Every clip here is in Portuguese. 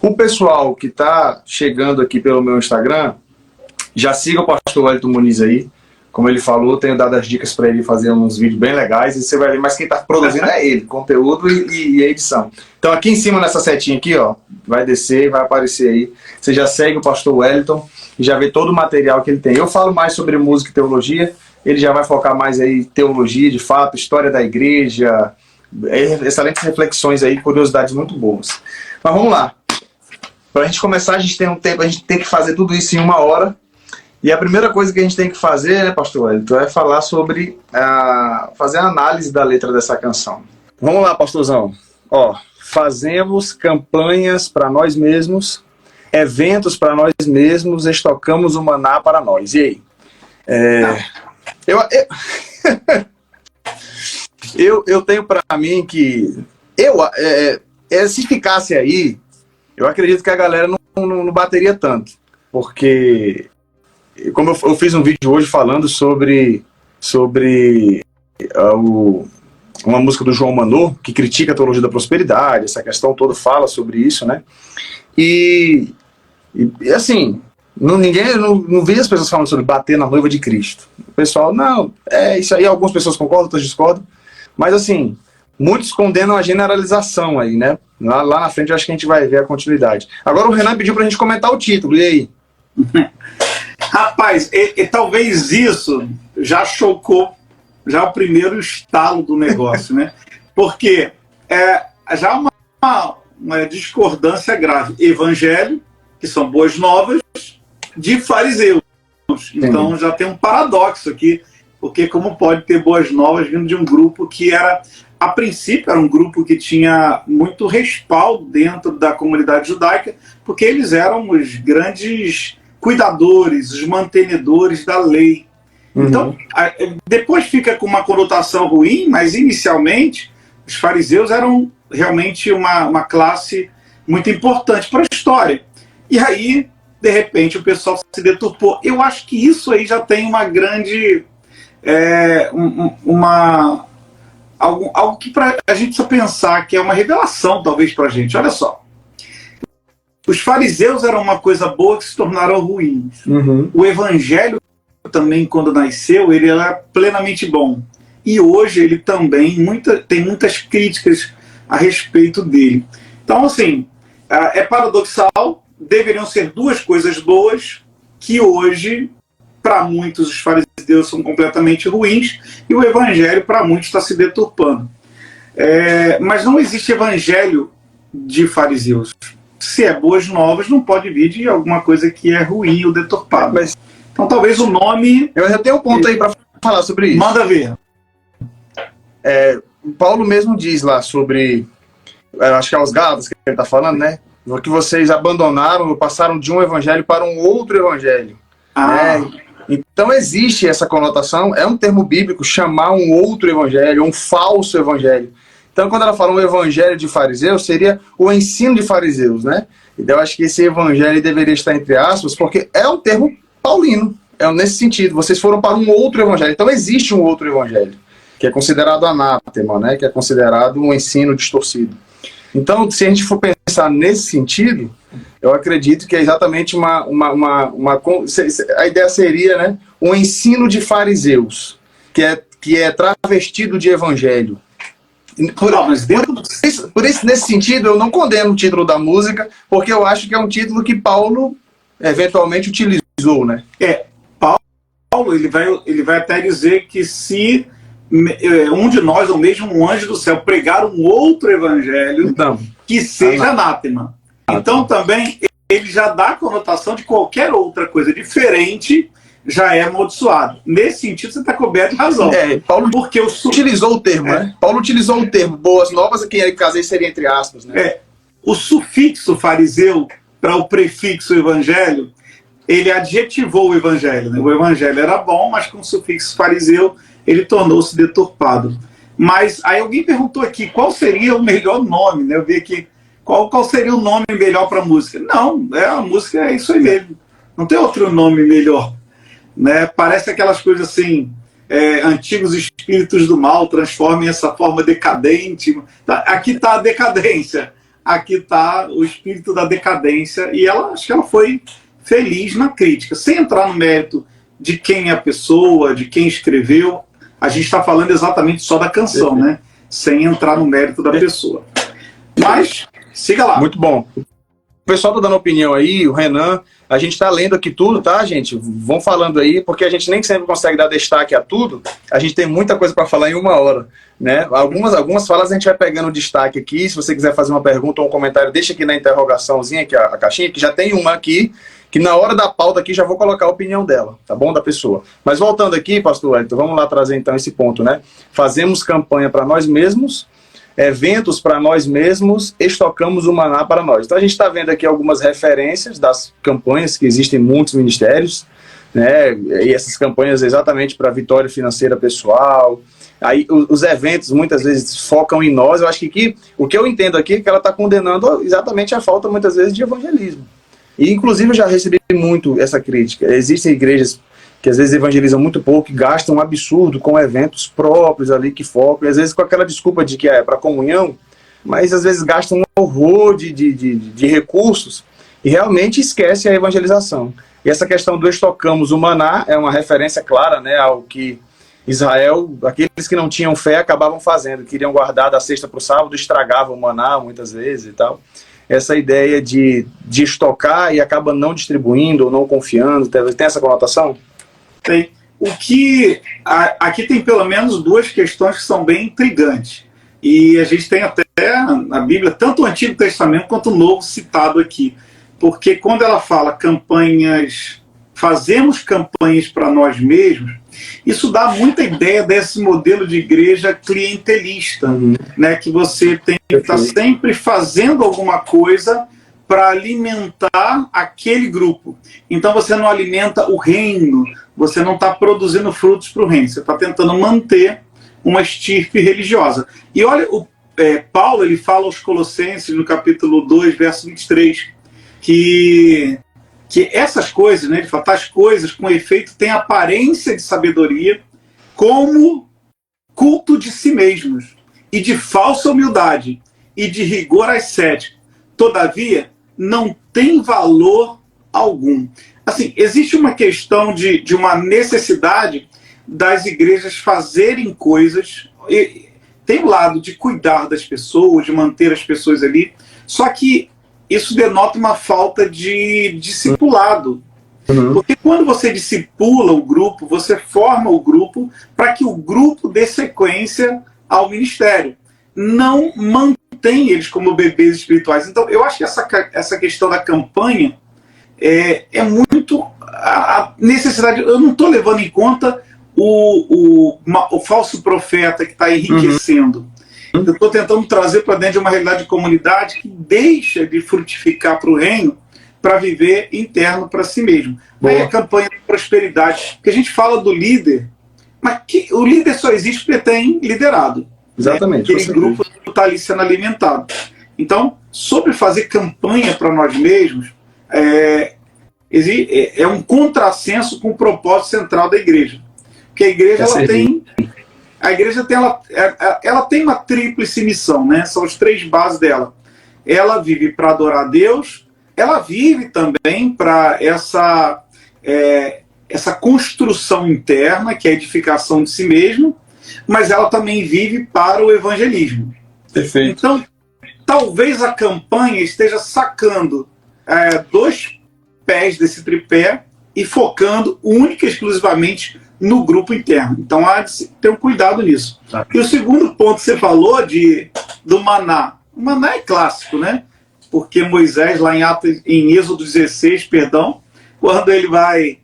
O pessoal que está chegando aqui pelo meu Instagram, já siga o pastor Wellington Muniz aí. Como ele falou, tenho dado as dicas para ele fazer uns vídeos bem legais e você vai ver, mas quem está produzindo é ele, conteúdo e a edição. Então aqui em cima nessa setinha aqui, ó, vai descer, vai aparecer aí. Você já segue o pastor Wellington e já vê todo o material que ele tem. Eu falo mais sobre música e teologia, ele já vai focar mais aí teologia, de fato, história da igreja, excelentes reflexões aí, curiosidades muito boas. Mas vamos lá. Para a gente começar, a gente tem um tempo, a gente tem que fazer tudo isso em 1 hora. E a primeira coisa que a gente tem que fazer, né, pastor Wellington, é falar sobre, fazer a análise da letra dessa canção. Vamos lá, pastorzão. Ó, fazemos campanhas para nós mesmos, eventos para nós mesmos, estocamos o maná para nós. E aí? Eu tenho para mim que se ficasse aí, eu acredito que a galera não bateria tanto, porque como eu fiz um vídeo hoje falando sobre uma música do João Manô, que critica a teologia da prosperidade, essa questão toda fala sobre isso, né? E assim, ninguém não vi as pessoas falando sobre bater na noiva de Cristo. O pessoal, não, isso aí, algumas pessoas concordam, outras discordam, mas assim, muitos condenam a generalização aí, né? Lá na frente eu acho que a gente vai ver a continuidade. Agora o Renan pediu pra gente comentar o título, e aí? Rapaz, talvez isso já chocou já o primeiro estalo do negócio, né? Porque já uma discordância grave. Evangelho, que são boas novas, de fariseus. Então já tem um paradoxo aqui, porque como pode ter boas novas vindo de um grupo que era, a princípio, era um grupo que tinha muito respaldo dentro da comunidade judaica, porque eles eram os grandes cuidadores, os mantenedores da lei. Então, depois fica com uma conotação ruim, mas inicialmente os fariseus eram realmente uma classe muito importante para a história. E aí, de repente, o pessoal se deturpou. Eu acho que isso aí já tem uma grande... algo que a gente precisa pensar, que é uma revelação, talvez, para a gente. Olha só. Os fariseus eram uma coisa boa que se tornaram ruins. O evangelho também, quando nasceu, ele era plenamente bom. E hoje ele também tem muitas críticas a respeito dele. Então, assim, é paradoxal, deveriam ser duas coisas boas, que hoje, para muitos, os fariseus são completamente ruins, e o evangelho, para muitos, está se deturpando. Mas não existe evangelho de fariseus. Se é boas novas, não pode vir de alguma coisa que é ruim ou deturpada. Então talvez o nome... Eu já tenho um ponto aí para falar sobre isso. Manda ver. Paulo mesmo diz lá sobre... acho que é os Gálatas que ele está falando, né? Que vocês abandonaram, passaram de um evangelho para um outro evangelho. Então existe essa conotação, é um termo bíblico, chamar um outro evangelho, um falso evangelho. Então, quando ela fala um evangelho de fariseus, seria o ensino de fariseus, né? Então, eu acho que esse evangelho deveria estar entre aspas, porque é um termo paulino, nesse sentido. Vocês foram para um outro evangelho. Então, existe um outro evangelho, que é considerado anátema, né? Que é considerado um ensino distorcido. Então, se a gente for pensar nesse sentido, eu acredito que é exatamente a ideia seria, né? Um ensino de fariseus, que é travestido de evangelho. Por isso, nesse sentido, eu não condeno o título da música, porque eu acho que é um título que Paulo eventualmente utilizou, né? Paulo, ele vai até dizer que se um de nós, ou mesmo um anjo do céu, pregar um outro evangelho, que seja anátema. Então também ele já dá a conotação de qualquer outra coisa diferente, já é amaldiçoado. Nesse sentido, você está coberto de razão. Paulo utilizou o termo, né? Paulo utilizou o termo boas novas, que em caso aí seria entre aspas, né? O sufixo fariseu para o prefixo evangelho, ele adjetivou o evangelho, né? O evangelho era bom, mas com o sufixo fariseu ele tornou-se deturpado. Mas aí alguém perguntou aqui qual seria o melhor nome, né? Eu vi aqui qual seria o nome melhor para a música. Não, a música é isso aí mesmo. Não tem outro nome melhor. Né? Parece aquelas coisas assim, antigos espíritos do mal transformem essa forma decadente. Aqui está a decadência. aqui está o espírito da decadência, e acho que ela foi feliz na crítica, sem entrar no mérito de quem é a pessoa, de quem escreveu. A gente está falando exatamente só da canção, né? Sem entrar no mérito da pessoa. Mas, siga lá. Muito bom. O pessoal tá dando opinião aí, o Renan, a gente tá lendo aqui tudo, tá, gente? Vão falando aí, porque a gente nem sempre consegue dar destaque a tudo, a gente tem muita coisa para falar em 1 hora, né? Algumas falas a gente vai pegando destaque aqui, se você quiser fazer uma pergunta ou um comentário, deixa aqui na interrogaçãozinha, que é a caixinha, que já tem uma aqui, que na hora da pauta aqui já vou colocar a opinião dela, tá bom? Da pessoa. Mas voltando aqui, pastor Wellington, vamos lá trazer então esse ponto, né? Fazemos campanha para nós mesmos, eventos para nós mesmos, estocamos o maná para nós. Então a gente está vendo aqui algumas referências das campanhas, que existem em muitos ministérios, né? E essas campanhas exatamente para vitória financeira pessoal. Aí os eventos muitas vezes focam em nós. Eu acho que aqui, o que eu entendo aqui é que ela está condenando exatamente a falta muitas vezes de evangelismo. E inclusive eu já recebi muito essa crítica. Existem igrejas que às vezes evangelizam muito pouco, que gastam um absurdo com eventos próprios ali, que focam, e às vezes com aquela desculpa de que é para comunhão, mas às vezes gastam um horror de recursos e realmente esquece a evangelização. E essa questão do estocamos o maná é uma referência clara, né, ao que Israel, aqueles que não tinham fé, acabavam fazendo, queriam guardar da sexta para o sábado, estragavam o maná muitas vezes e tal. Essa ideia de estocar e acaba não distribuindo ou não confiando, tem essa conotação? Tem. Aqui tem pelo menos 2 questões que são bem intrigantes. E a gente tem até na Bíblia, tanto o Antigo Testamento quanto o Novo citado aqui. Porque quando ela fala fazemos campanhas para nós mesmos, isso dá muita ideia desse modelo de igreja clientelista, né? Que você tem que estar sempre fazendo alguma coisa para alimentar aquele grupo. Então você não alimenta o reino, você não está produzindo frutos para o reino, você está tentando manter uma estirpe religiosa. E olha, Paulo ele fala aos Colossenses, no capítulo 2, verso 23, que essas coisas, né, ele fala, tais coisas com efeito têm aparência de sabedoria, como culto de si mesmos, e de falsa humildade, e de rigor ascético. Todavia, não tem valor algum. Assim, existe uma questão de uma necessidade das igrejas fazerem coisas. Tem o lado de cuidar das pessoas, de manter as pessoas ali, só que isso denota uma falta de discipulado. Porque quando você discipula o grupo, você forma o grupo para que o grupo dê sequência ao ministério. Não mantém eles como bebês espirituais. Então, eu acho que essa questão da campanha é muito a necessidade. Eu não estou levando em conta o falso profeta que está enriquecendo. Eu estou tentando trazer para dentro de uma realidade de comunidade que deixa de frutificar para o reino para viver interno para si mesmo. Boa. Aí a campanha de prosperidade, que a gente fala do líder, mas o líder só existe porque tem liderado. Exatamente. Aquele grupo está ali sendo alimentado. Então, sobre fazer campanha para nós mesmos, é um contrassenso com o propósito central da igreja. Porque a igreja ela tem uma tríplice missão, né? São as 3 bases dela. Ela vive para adorar a Deus, ela vive também para essa construção interna, que é a edificação de si mesmo, mas ela também vive para o evangelismo. Perfeito. Então, talvez a campanha esteja sacando 2 pés desse tripé e focando única e exclusivamente no grupo interno. Então há de ter um cuidado nisso. E o segundo ponto que você falou do maná. O maná é clássico, né? Porque Moisés, lá em Êxodo 16, quando ele vai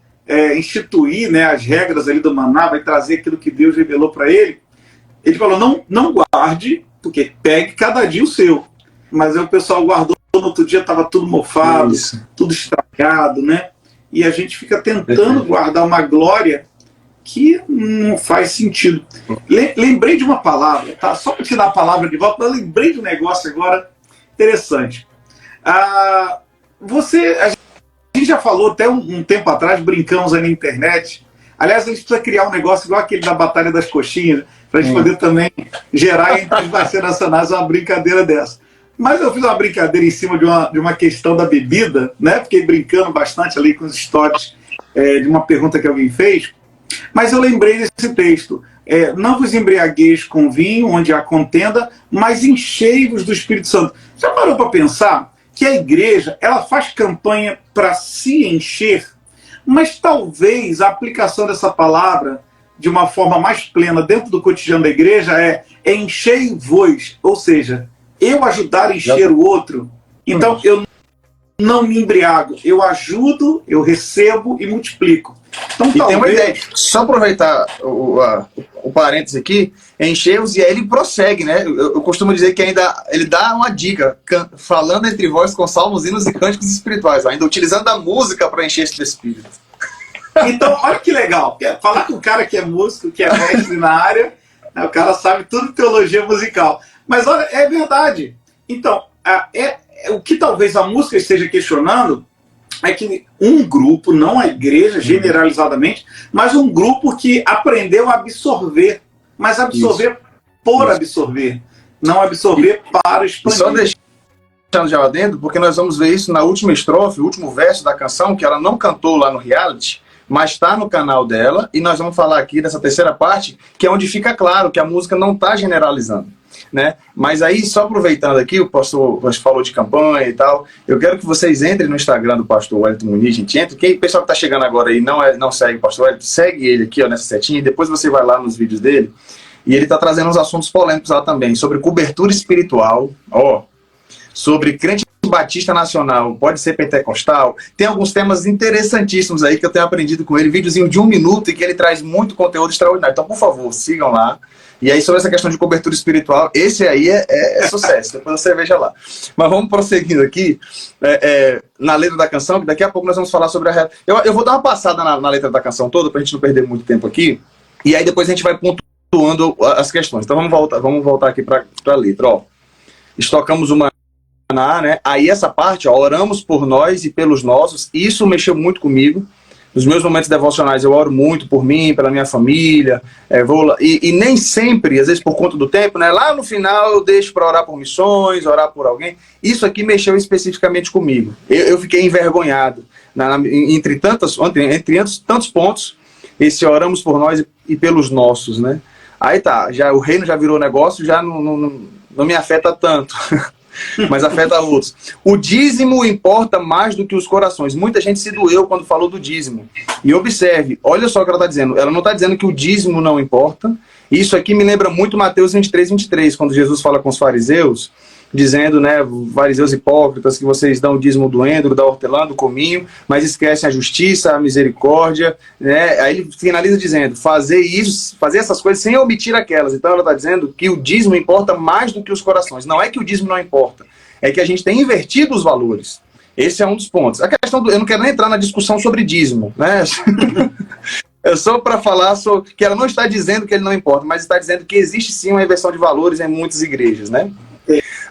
instituir, né, as regras ali do maná, vai trazer aquilo que Deus revelou para ele, ele falou, não guarde, porque pegue cada dia o seu. Mas aí o pessoal guardou, no outro dia estava tudo mofado, tudo estragado, né? E a gente fica tentando guardar uma glória que não faz sentido. Lembrei de uma palavra, tá? Só para tirar a palavra de volta, eu lembrei de um negócio agora interessante. A gente já falou até um tempo atrás, brincamos aí na internet. Aliás, a gente precisa criar um negócio igual aquele da Batalha das Coxinhas, para a gente poder também gerar entre as vacinas nacionais uma brincadeira dessa. Mas eu fiz uma brincadeira em cima de uma questão da bebida, né? Fiquei brincando bastante ali com os stories de uma pergunta que alguém fez. Mas eu lembrei desse texto. Não vos embriagueis com vinho, onde há contenda, mas enchei-vos do Espírito Santo. Já parou para pensar que a igreja ela faz campanha para se encher, mas talvez a aplicação dessa palavra de uma forma mais plena dentro do cotidiano da igreja é enchei-vos, ou seja, eu ajudar a encher o outro. Então eu não me embriago, eu ajudo, eu recebo e multiplico. Então, e tem uma ideia, só aproveitar o parênteses aqui, enchei-vos, e aí ele prossegue, né? Eu costumo dizer que ainda ele dá uma dica, falando entre vós com salmos, hinos e cânticos espirituais, ainda utilizando a música para encher esse espírito. Então, olha que legal, falar com um cara que é músico, que é mestre na área, né, o cara sabe tudo de teologia musical. Mas olha, é verdade. Então, o que talvez a música esteja questionando é que um grupo, não a igreja generalizadamente, mas um grupo que aprendeu a absorver, mas absorver por absorver, não absorver para expandir. Só deixando já adendo, porque nós vamos ver isso na última estrofe, o último verso da canção, que ela não cantou lá no reality, mas está no canal dela, e nós vamos falar aqui dessa terceira parte, que é onde fica claro que a música não está generalizando. Né? Mas aí, só aproveitando aqui, o pastor falou de campanha e tal, eu quero que vocês entrem no Instagram do pastor Wellington Muniz, gente, entre, o pessoal que está chegando agora aí não segue o pastor Wellington, segue ele aqui, ó, nessa setinha, e depois você vai lá nos vídeos dele, e ele está trazendo uns assuntos polêmicos lá também, sobre cobertura espiritual, sobre crente batista nacional, pode ser pentecostal, tem alguns temas interessantíssimos aí que eu tenho aprendido com ele, videozinho de 1 minuto, e que ele traz muito conteúdo extraordinário, então por favor, sigam lá. E aí, sobre essa questão de cobertura espiritual, esse aí é sucesso, depois você veja lá. Mas vamos prosseguindo aqui, na letra da canção, que daqui a pouco nós vamos falar sobre a... Eu vou dar uma passada na letra da canção toda, pra gente não perder muito tempo aqui, e aí depois a gente vai pontuando as questões. Então vamos voltar aqui pra letra, ó. Estocamos uma né? Aí essa parte, ó, oramos por nós e pelos nossos, isso mexeu muito comigo. Nos meus momentos devocionais eu oro muito por mim, pela minha família, e nem sempre, às vezes por conta do tempo, né, lá no final eu deixo para orar por missões, orar por alguém. Isso aqui mexeu especificamente comigo. Eu fiquei envergonhado. Entre tantos pontos, esse oramos por nós e pelos nossos, né? Aí tá, o reino já virou negócio, já não me afeta tanto. Mas afeta outros. O dízimo importa mais do que os corações. Muita gente se doeu quando falou do dízimo. E observe, olha só o que ela está dizendo. Ela não está dizendo que o dízimo não importa. Isso aqui me lembra muito Mateus 23, quando Jesus fala com os fariseus, dizendo, né, fariseus hipócritas, que vocês dão o dízimo do endro, da hortelã, do cominho, mas esquecem a justiça, a misericórdia, né? Aí ele finaliza dizendo, fazer essas coisas sem omitir aquelas. Então ela está dizendo que o dízimo importa mais do que os corações. Não é que o dízimo não importa, é que a gente tem invertido os valores. Esse é um dos pontos. A questão eu não quero nem entrar na discussão sobre dízimo, né? É só para falar que ela não está dizendo que ele não importa, mas está dizendo que existe sim uma inversão de valores em muitas igrejas, né?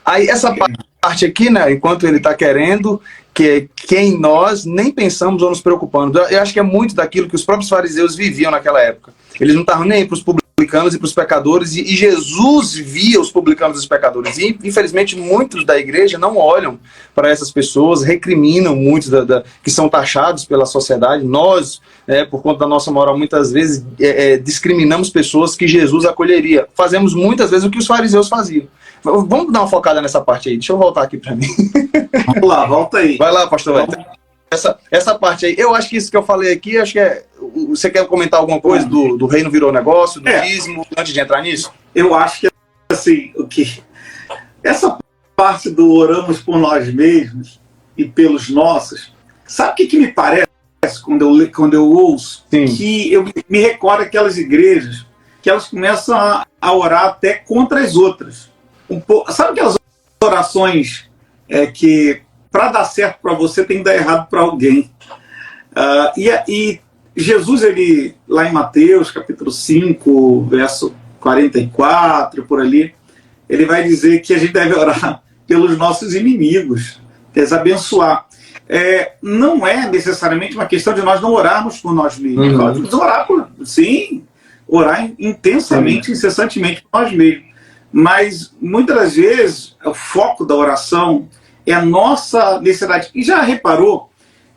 Aí essa parte aqui, né, enquanto ele está querendo, que em nós nem pensamos ou nos preocupamos. Eu acho que é muito daquilo que os próprios fariseus viviam naquela época. Eles não estavam nem para os publicanos e para os pecadores, e Jesus via os publicanos e os pecadores. E, infelizmente, muitos da igreja não olham para essas pessoas, recriminam muitos que são taxados pela sociedade. Nós, por conta da nossa moral, muitas vezes discriminamos pessoas que Jesus acolheria. Fazemos muitas vezes o que os fariseus faziam. Vamos dar uma focada nessa parte aí. Deixa eu voltar aqui para mim. Vamos lá, volta aí. Vai lá, pastor Wellington. Essa parte aí, eu acho que isso que eu falei aqui, acho que você quer comentar alguma coisa do reino virou negócio, do dízimo, antes de entrar nisso? Eu acho que, assim, essa parte do oramos por nós mesmos e pelos nossos, sabe o que me parece quando eu ouço? Sim. Que eu me recordo aquelas igrejas que elas começam a orar até contra as outras. Sabe aquelas orações que para dar certo para você tem que dar errado para alguém? E Jesus, ele, lá em Mateus, capítulo 5, verso 44, por ali, ele vai dizer que a gente deve orar pelos nossos inimigos, quer dizer, abençoar. Não é necessariamente uma questão de nós não orarmos por nós mesmos. Uhum. Nós temos que orar orar intensamente, incessantemente por nós mesmos. Mas muitas das vezes o foco da oração é a nossa necessidade. E já reparou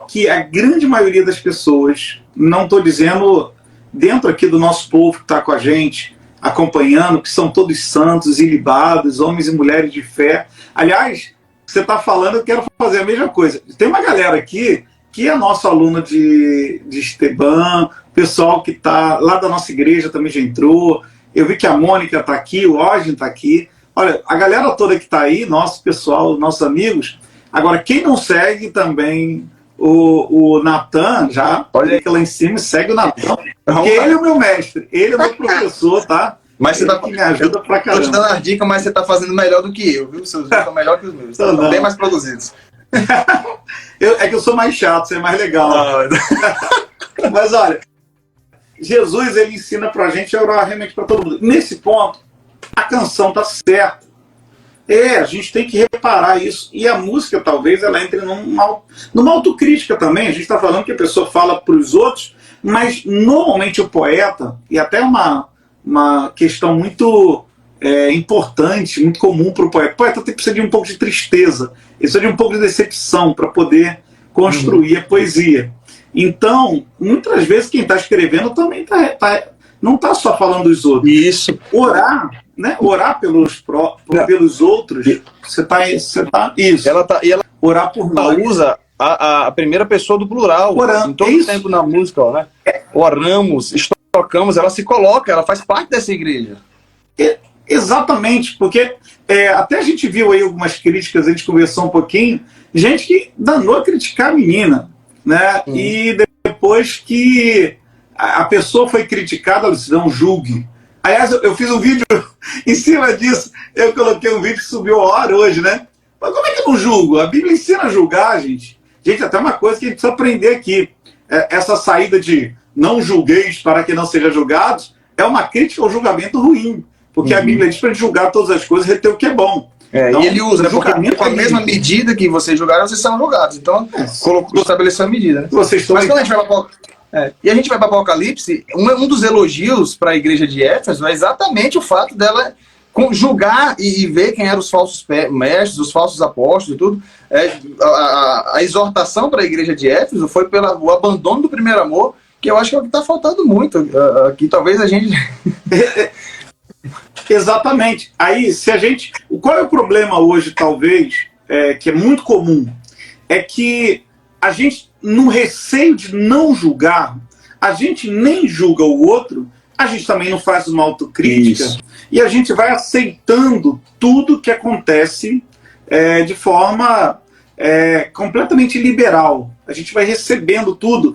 que a grande maioria das pessoas, não estou dizendo dentro aqui do nosso povo que está com a gente, acompanhando, que são todos santos, ilibados, homens e mulheres de fé. Aliás, você está falando, eu quero fazer a mesma coisa. Tem uma galera aqui que é nosso aluno de Esteban, pessoal que está lá da nossa igreja também já entrou. Eu vi que a Mônica está aqui, o Ogden está aqui. Olha, a galera toda que está aí, nosso pessoal, nossos amigos. Agora, quem não segue também o Natan, já olha aí lá em cima, segue o Natan. Porque ele é o meu mestre, ele é o meu professor, tá? Mas você que me ajuda pra caramba. Tô te dando as dicas, mas você tá fazendo melhor do que eu, viu? Seus vídeos estão melhor que os meus. Estão bem mais produzidos. É que eu sou mais chato, você é mais legal. Mas olha, Jesus, ele ensina pra gente a orar realmente pra todo mundo. Nesse ponto, a canção tá certa. A gente tem que reparar isso. E a música, talvez, ela entre numa autocrítica também. A gente está falando que a pessoa fala para os outros, mas normalmente o poeta, e até uma questão muito importante, muito comum para o poeta precisa de um pouco de tristeza, ele precisa de um pouco de decepção para poder construir a poesia. Então, muitas vezes quem está escrevendo também não está só falando dos outros. Isso. Orar, né? Orar pelos outros, você tá isso. Ela orar por nós. Ela usa a primeira pessoa do plural. Orando. Em todo o tempo na música, ó, né? Oramos, tocamos, ela se coloca, ela faz parte dessa igreja. Exatamente, porque até a gente viu aí algumas críticas, a gente conversou um pouquinho, gente que danou a criticar a menina, né? E depois que a pessoa foi criticada, ela disse, não julgue. Aliás, eu fiz um vídeo em cima disso, eu coloquei um vídeo que subiu a hora hoje, né? Mas como é que eu não julgo? A Bíblia ensina a julgar, gente. Gente, até uma coisa que a gente precisa aprender aqui. Essa saída de não julgueis para que não sejam julgados é uma crítica ao julgamento ruim. Porque a Bíblia diz para julgar todas as coisas e reter o que é bom. Então, e ele usa, né? Porque com a mesma medida que vocês julgaram, vocês são julgados. Então, estabeleceu a medida, né? Vocês estão Mas quando a gente vai para e a gente vai para Apocalipse, um dos elogios para a igreja de Éfeso é exatamente o fato dela julgar e ver quem eram os falsos mestres, os falsos apóstolos e tudo. A exortação para a igreja de Éfeso foi pelo abandono do primeiro amor, que eu acho que é o que está faltando muito. Aqui talvez a gente... Exatamente. Aí, qual é o problema hoje, talvez, que é muito comum? É que a gente, no receio de não julgar, a gente nem julga o outro, a gente também não faz uma autocrítica, isso. E a gente vai aceitando tudo que acontece de forma completamente liberal. A gente vai recebendo tudo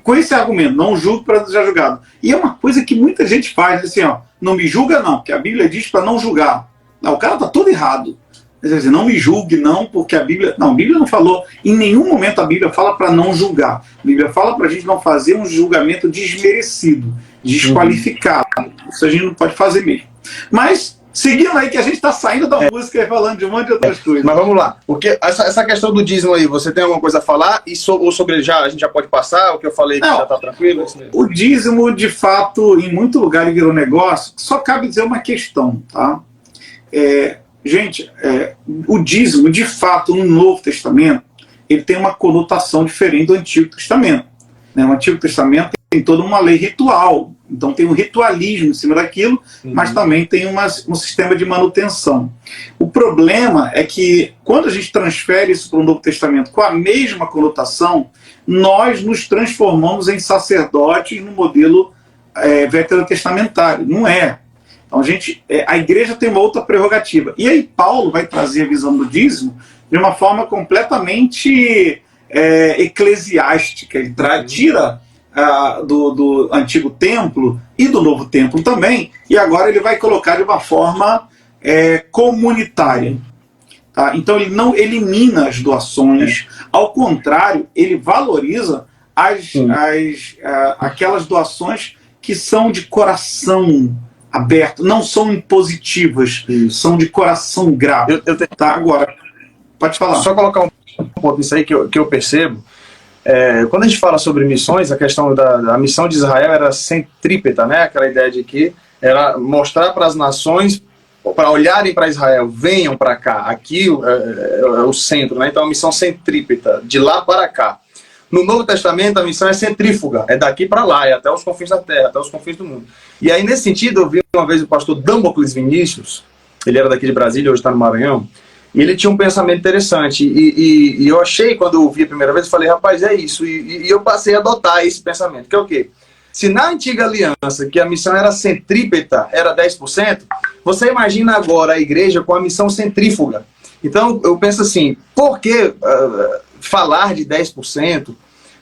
com esse argumento, não julgue para ser julgado. E é uma coisa que muita gente faz, assim, ó, não me julga não, porque a Bíblia diz para não julgar. Não, o cara está todo errado. Quer dizer, não me julgue não, porque a Bíblia não falou, em nenhum momento a Bíblia fala para não julgar. A Bíblia fala para a gente não fazer um julgamento desmerecido, desqualificado. Isso a gente não pode fazer mesmo. Mas, seguindo aí que a gente está saindo da música e falando de um monte de outras coisas. Mas vamos lá, porque essa questão do dízimo aí, você tem alguma coisa a falar? Ou sobre a gente já pode passar, o que eu falei que já está tranquilo? O dízimo, de fato, em muito lugar ele virou negócio, só cabe dizer uma questão, tá? Gente, o dízimo, de fato, no Novo Testamento, ele tem uma conotação diferente do Antigo Testamento. Né? O Antigo Testamento tem toda uma lei ritual, então tem um ritualismo em cima daquilo, mas também tem um sistema de manutenção. O problema é que, quando a gente transfere isso para o Novo Testamento com a mesma conotação, nós nos transformamos em sacerdotes no modelo veterotestamentário. Não é. Então a igreja tem uma outra prerrogativa. E aí Paulo vai trazer a visão do dízimo de uma forma completamente eclesiástica. Ele tira do antigo templo e do novo templo também, e agora ele vai colocar de uma forma comunitária. Tá? Então ele não elimina as doações, ao contrário, ele valoriza aquelas doações que são de coração aberto, não são impositivas, são de coração grato. Tá, agora, pode falar. Só colocar um ponto nisso aí que eu percebo. Quando a gente fala sobre missões, a questão da missão de Israel era centrípeta, né? Aquela ideia de que era mostrar para as nações para olharem para Israel, venham para cá, aqui é o centro, né? Então a missão centrípeta, de lá para cá. No Novo Testamento a missão é centrífuga, é daqui para lá, é até os confins da terra, até os confins do mundo. E aí nesse sentido eu vi uma vez o pastor Damocles Vinícius, ele era daqui de Brasília, hoje está no Maranhão, e ele tinha um pensamento interessante, e eu achei, quando eu vi a primeira vez, eu falei, rapaz, é isso, e eu passei a adotar esse pensamento, que é o quê? Se na antiga aliança, que a missão era centrípeta, era 10%, você imagina agora a igreja com a missão centrífuga. Então, eu penso assim, por que falar de 10%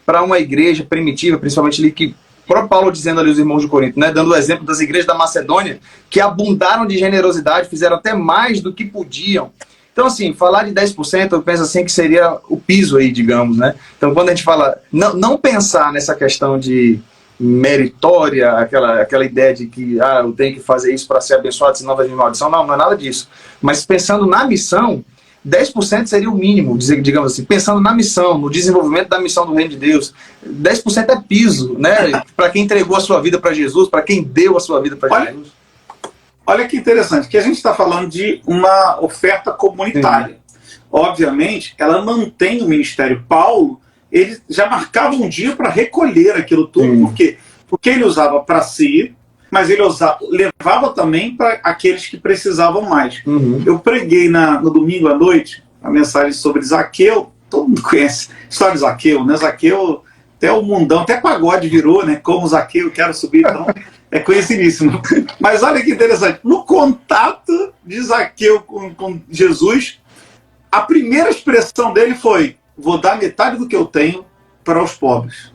para uma igreja primitiva, principalmente ali que o próprio Paulo dizendo ali aos irmãos de Corinto, né, dando o exemplo das igrejas da Macedônia, que abundaram de generosidade, fizeram até mais do que podiam. Então, assim, falar de 10%, eu penso assim que seria o piso aí, digamos, né? Então, quando a gente fala, não pensar nessa questão de meritória, aquela ideia de que eu tenho que fazer isso para ser abençoado, senão vai vir maldição. Não é nada disso. Mas pensando na missão, 10% seria o mínimo, digamos assim, pensando na missão, no desenvolvimento da missão do Reino de Deus. 10% é piso, né? Para quem entregou a sua vida para Jesus, para quem deu a sua vida para Jesus. Olha que interessante, que a gente está falando de uma oferta comunitária. Obviamente, ela mantém o ministério. Paulo, ele já marcava um dia para recolher aquilo tudo. Por quê? Porque ele usava para si, mas ele levava também para aqueles que precisavam mais. Eu preguei no domingo à noite a mensagem sobre Zaqueu. Todo mundo conhece a história de Zaqueu, né? Zaqueu, até o mundão, até pagode virou, né? Como Zaqueu, quero subir, então é conhecidíssimo. Mas olha que interessante, no contato de Zaqueu com Jesus, a primeira expressão dele foi: vou dar metade do que eu tenho para os pobres.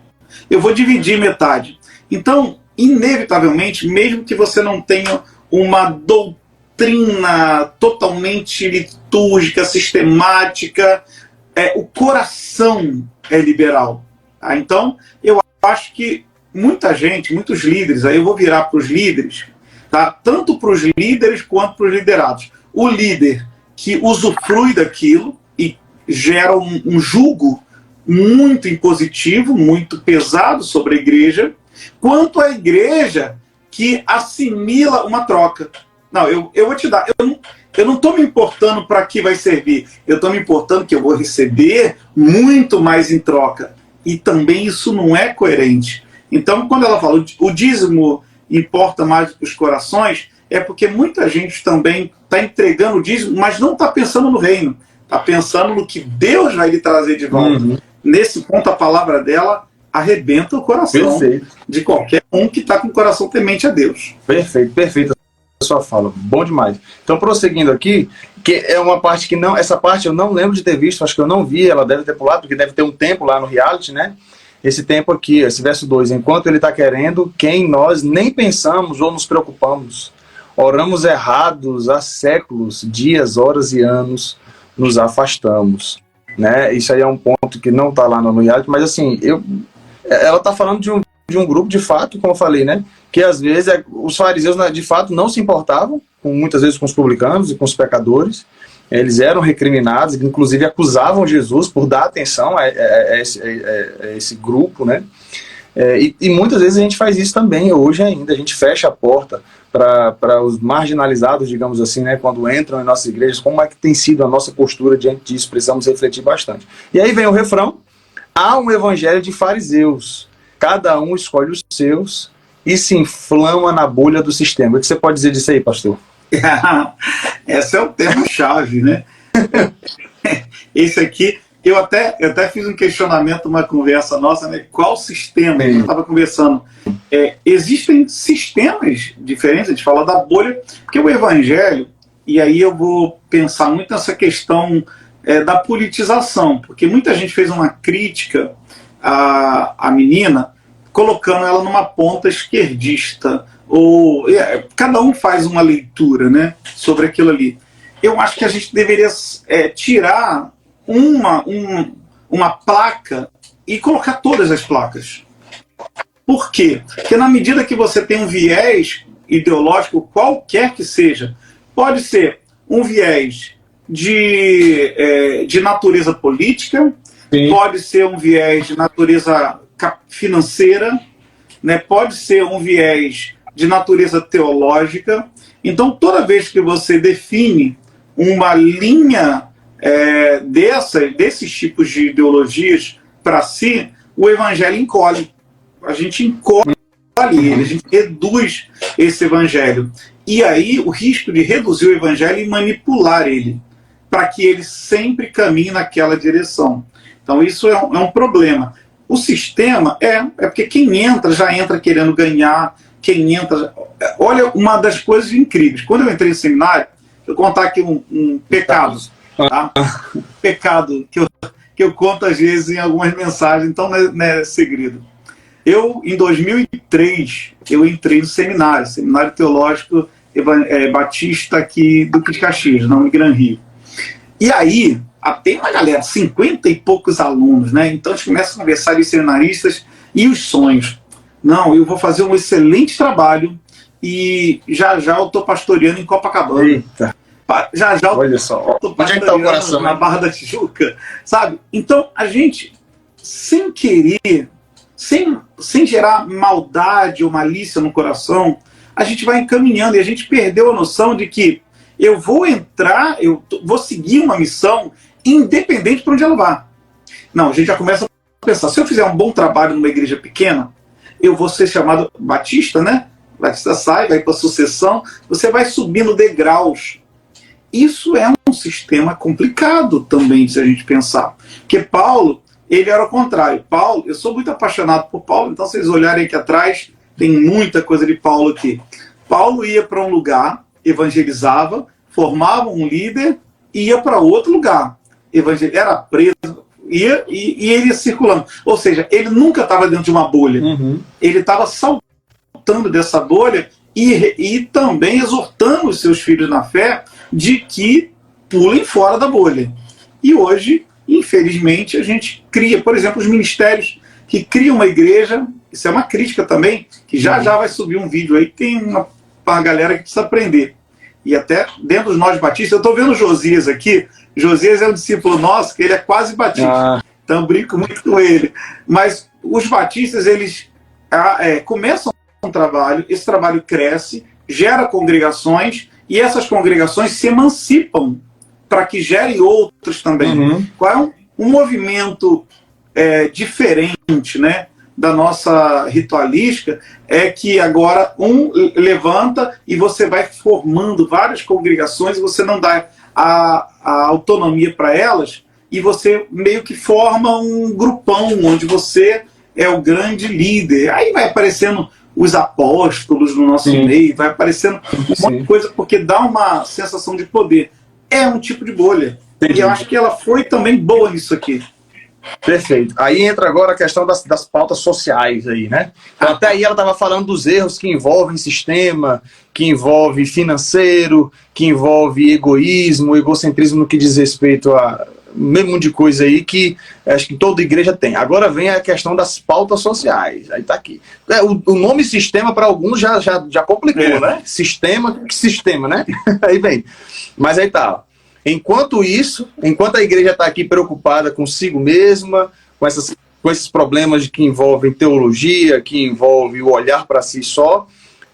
Eu vou dividir metade. Então, inevitavelmente, mesmo que você não tenha uma doutrina totalmente litúrgica, sistemática, o coração é liberal. Tá? Então, eu acho que muita gente, muitos líderes, aí eu vou virar para os líderes, tá? Tanto para os líderes quanto para os liderados. O líder que usufrui daquilo e gera um jugo muito impositivo, muito pesado sobre a igreja, quanto a igreja que assimila uma troca. Não, eu vou te dar, eu não estou me importando para que vai servir, eu estou me importando que eu vou receber muito mais em troca. E também isso não é coerente. Então, quando ela fala o dízimo importa mais do que os corações, é porque muita gente também está entregando o dízimo, mas não está pensando no reino. Está pensando no que Deus vai lhe trazer de volta. Nesse ponto, a palavra dela arrebenta o coração de qualquer um que está com o coração temente a Deus. Perfeito a sua fala. Bom demais. Então, prosseguindo aqui, que é uma parte que não... Essa parte eu não lembro de ter visto, acho que eu não vi, ela deve ter pulado, porque deve ter um tempo lá no reality, né? Esse tempo aqui, esse verso 2, enquanto ele está querendo, quem nós nem pensamos ou nos preocupamos. Oramos errados há séculos, dias, horas e anos, nos afastamos. Né? Isso aí é um ponto que não está lá no reality, mas assim, ela está falando de um grupo, de fato, como eu falei, né? Que às vezes os fariseus, de fato, não se importavam, muitas vezes com os publicanos e com os pecadores. Eles eram recriminados, inclusive acusavam Jesus por dar atenção a esse grupo, né? E muitas vezes a gente faz isso também, hoje ainda, a gente fecha a porta para os marginalizados, digamos assim, né, quando entram em nossas igrejas. Como é que tem sido a nossa postura diante disso? Precisamos refletir bastante. E aí vem o refrão: há um evangelho de fariseus, cada um escolhe os seus e se inflama na bolha do sistema. O que você pode dizer disso aí, pastor? Esse é o termo-chave, né? Esse aqui, eu até fiz um questionamento numa conversa nossa, né? Qual sistema? Eu estava conversando. Existem sistemas diferentes, a gente fala da bolha, porque o evangelho, e aí eu vou pensar muito nessa questão da politização, porque muita gente fez uma crítica à menina, colocando ela numa ponta esquerdista, ou cada um faz uma leitura, né, sobre aquilo ali. Eu acho que a gente deveria tirar uma placa e colocar todas as placas. Por quê? Porque na medida que você tem um viés ideológico, qualquer que seja, pode ser um viés de natureza política, pode ser um viés de natureza financeira, né, pode ser um viés de natureza teológica. Então, toda vez que você define uma linha desses tipos de ideologias para si, o evangelho encolhe. A gente encolhe ele, a gente reduz esse evangelho. E aí o risco de reduzir o evangelho e manipular ele, para que ele sempre caminhe naquela direção. Então isso é um problema. O sistema é porque quem entra já entra querendo ganhar, quem entra... Olha, uma das coisas incríveis, quando eu entrei no seminário, vou contar aqui um pecado, tá? Um pecado que eu conto às vezes em algumas mensagens, então não é segredo. Eu, em 2003, eu entrei no Seminário Teológico Batista aqui do Duque de Caxias, no Gran Rio. E aí, tem uma galera, 50 e poucos alunos, né? Então a gente começa a conversar de seminaristas e os sonhos. Não, eu vou fazer um excelente trabalho e já eu estou pastoreando em Copacabana. Eita. Já olha só, onde é que tá o coração, na Barra da Tijuca, sabe? Então a gente, sem querer, sem gerar maldade ou malícia no coração, a gente vai encaminhando e a gente perdeu a noção de que eu vou entrar, eu vou seguir uma missão independente para onde ela vá. Não, a gente já começa a pensar, se eu fizer um bom trabalho numa igreja pequena, eu vou ser chamado Batista, né? Batista sai, vai para a sucessão, você vai subindo degraus. Isso é um sistema complicado também, se a gente pensar. Porque Paulo, ele era o contrário. Paulo, eu sou muito apaixonado por Paulo, então se vocês olharem aqui atrás, tem muita coisa de Paulo aqui. Paulo ia para um lugar, evangelizava, formava um líder e ia para outro lugar. Era preso, ia e ele ia circulando. Ou seja, ele nunca estava dentro de uma bolha. Uhum. Ele estava saltando dessa bolha e também exortando os seus filhos na fé de que pulem fora da bolha. E hoje, infelizmente, a gente cria, por exemplo, os ministérios que criam uma igreja, isso é uma crítica também, que já vai subir um vídeo aí, tem uma galera que precisa aprender. E até dentro dos nós batistas, eu estou vendo o Josias aqui, Josias é um discípulo nosso, que ele é quase batista, então eu brinco muito com ele. Mas os batistas, eles começam um trabalho, esse trabalho cresce, gera congregações, e essas congregações se emancipam para que gerem outros também. Uhum. Qual é um movimento diferente, né, da nossa ritualística, é que agora levanta e você vai formando várias congregações e você não dá a autonomia para elas e você meio que forma um grupão onde você é o grande líder. Aí vai aparecendo os apóstolos no nosso meio, vai aparecendo um monte de coisa, porque dá uma sensação de poder. É um tipo de bolha. Entendi. E eu acho que ela foi também boa nisso aqui. Perfeito. Aí entra agora a questão das pautas sociais aí, né? Então, até aí ela estava falando dos erros que envolvem sistema, que envolve financeiro, que envolve egoísmo, egocentrismo no que diz respeito a mesmo de coisa aí que acho que toda igreja tem. Agora vem a questão das pautas sociais. Aí tá aqui. O nome sistema para alguns já complicou, né? Sistema, que sistema, né? Aí vem. Mas aí tá. Enquanto a igreja está aqui preocupada consigo mesma, com esses problemas que envolvem teologia, que envolve o olhar para si só,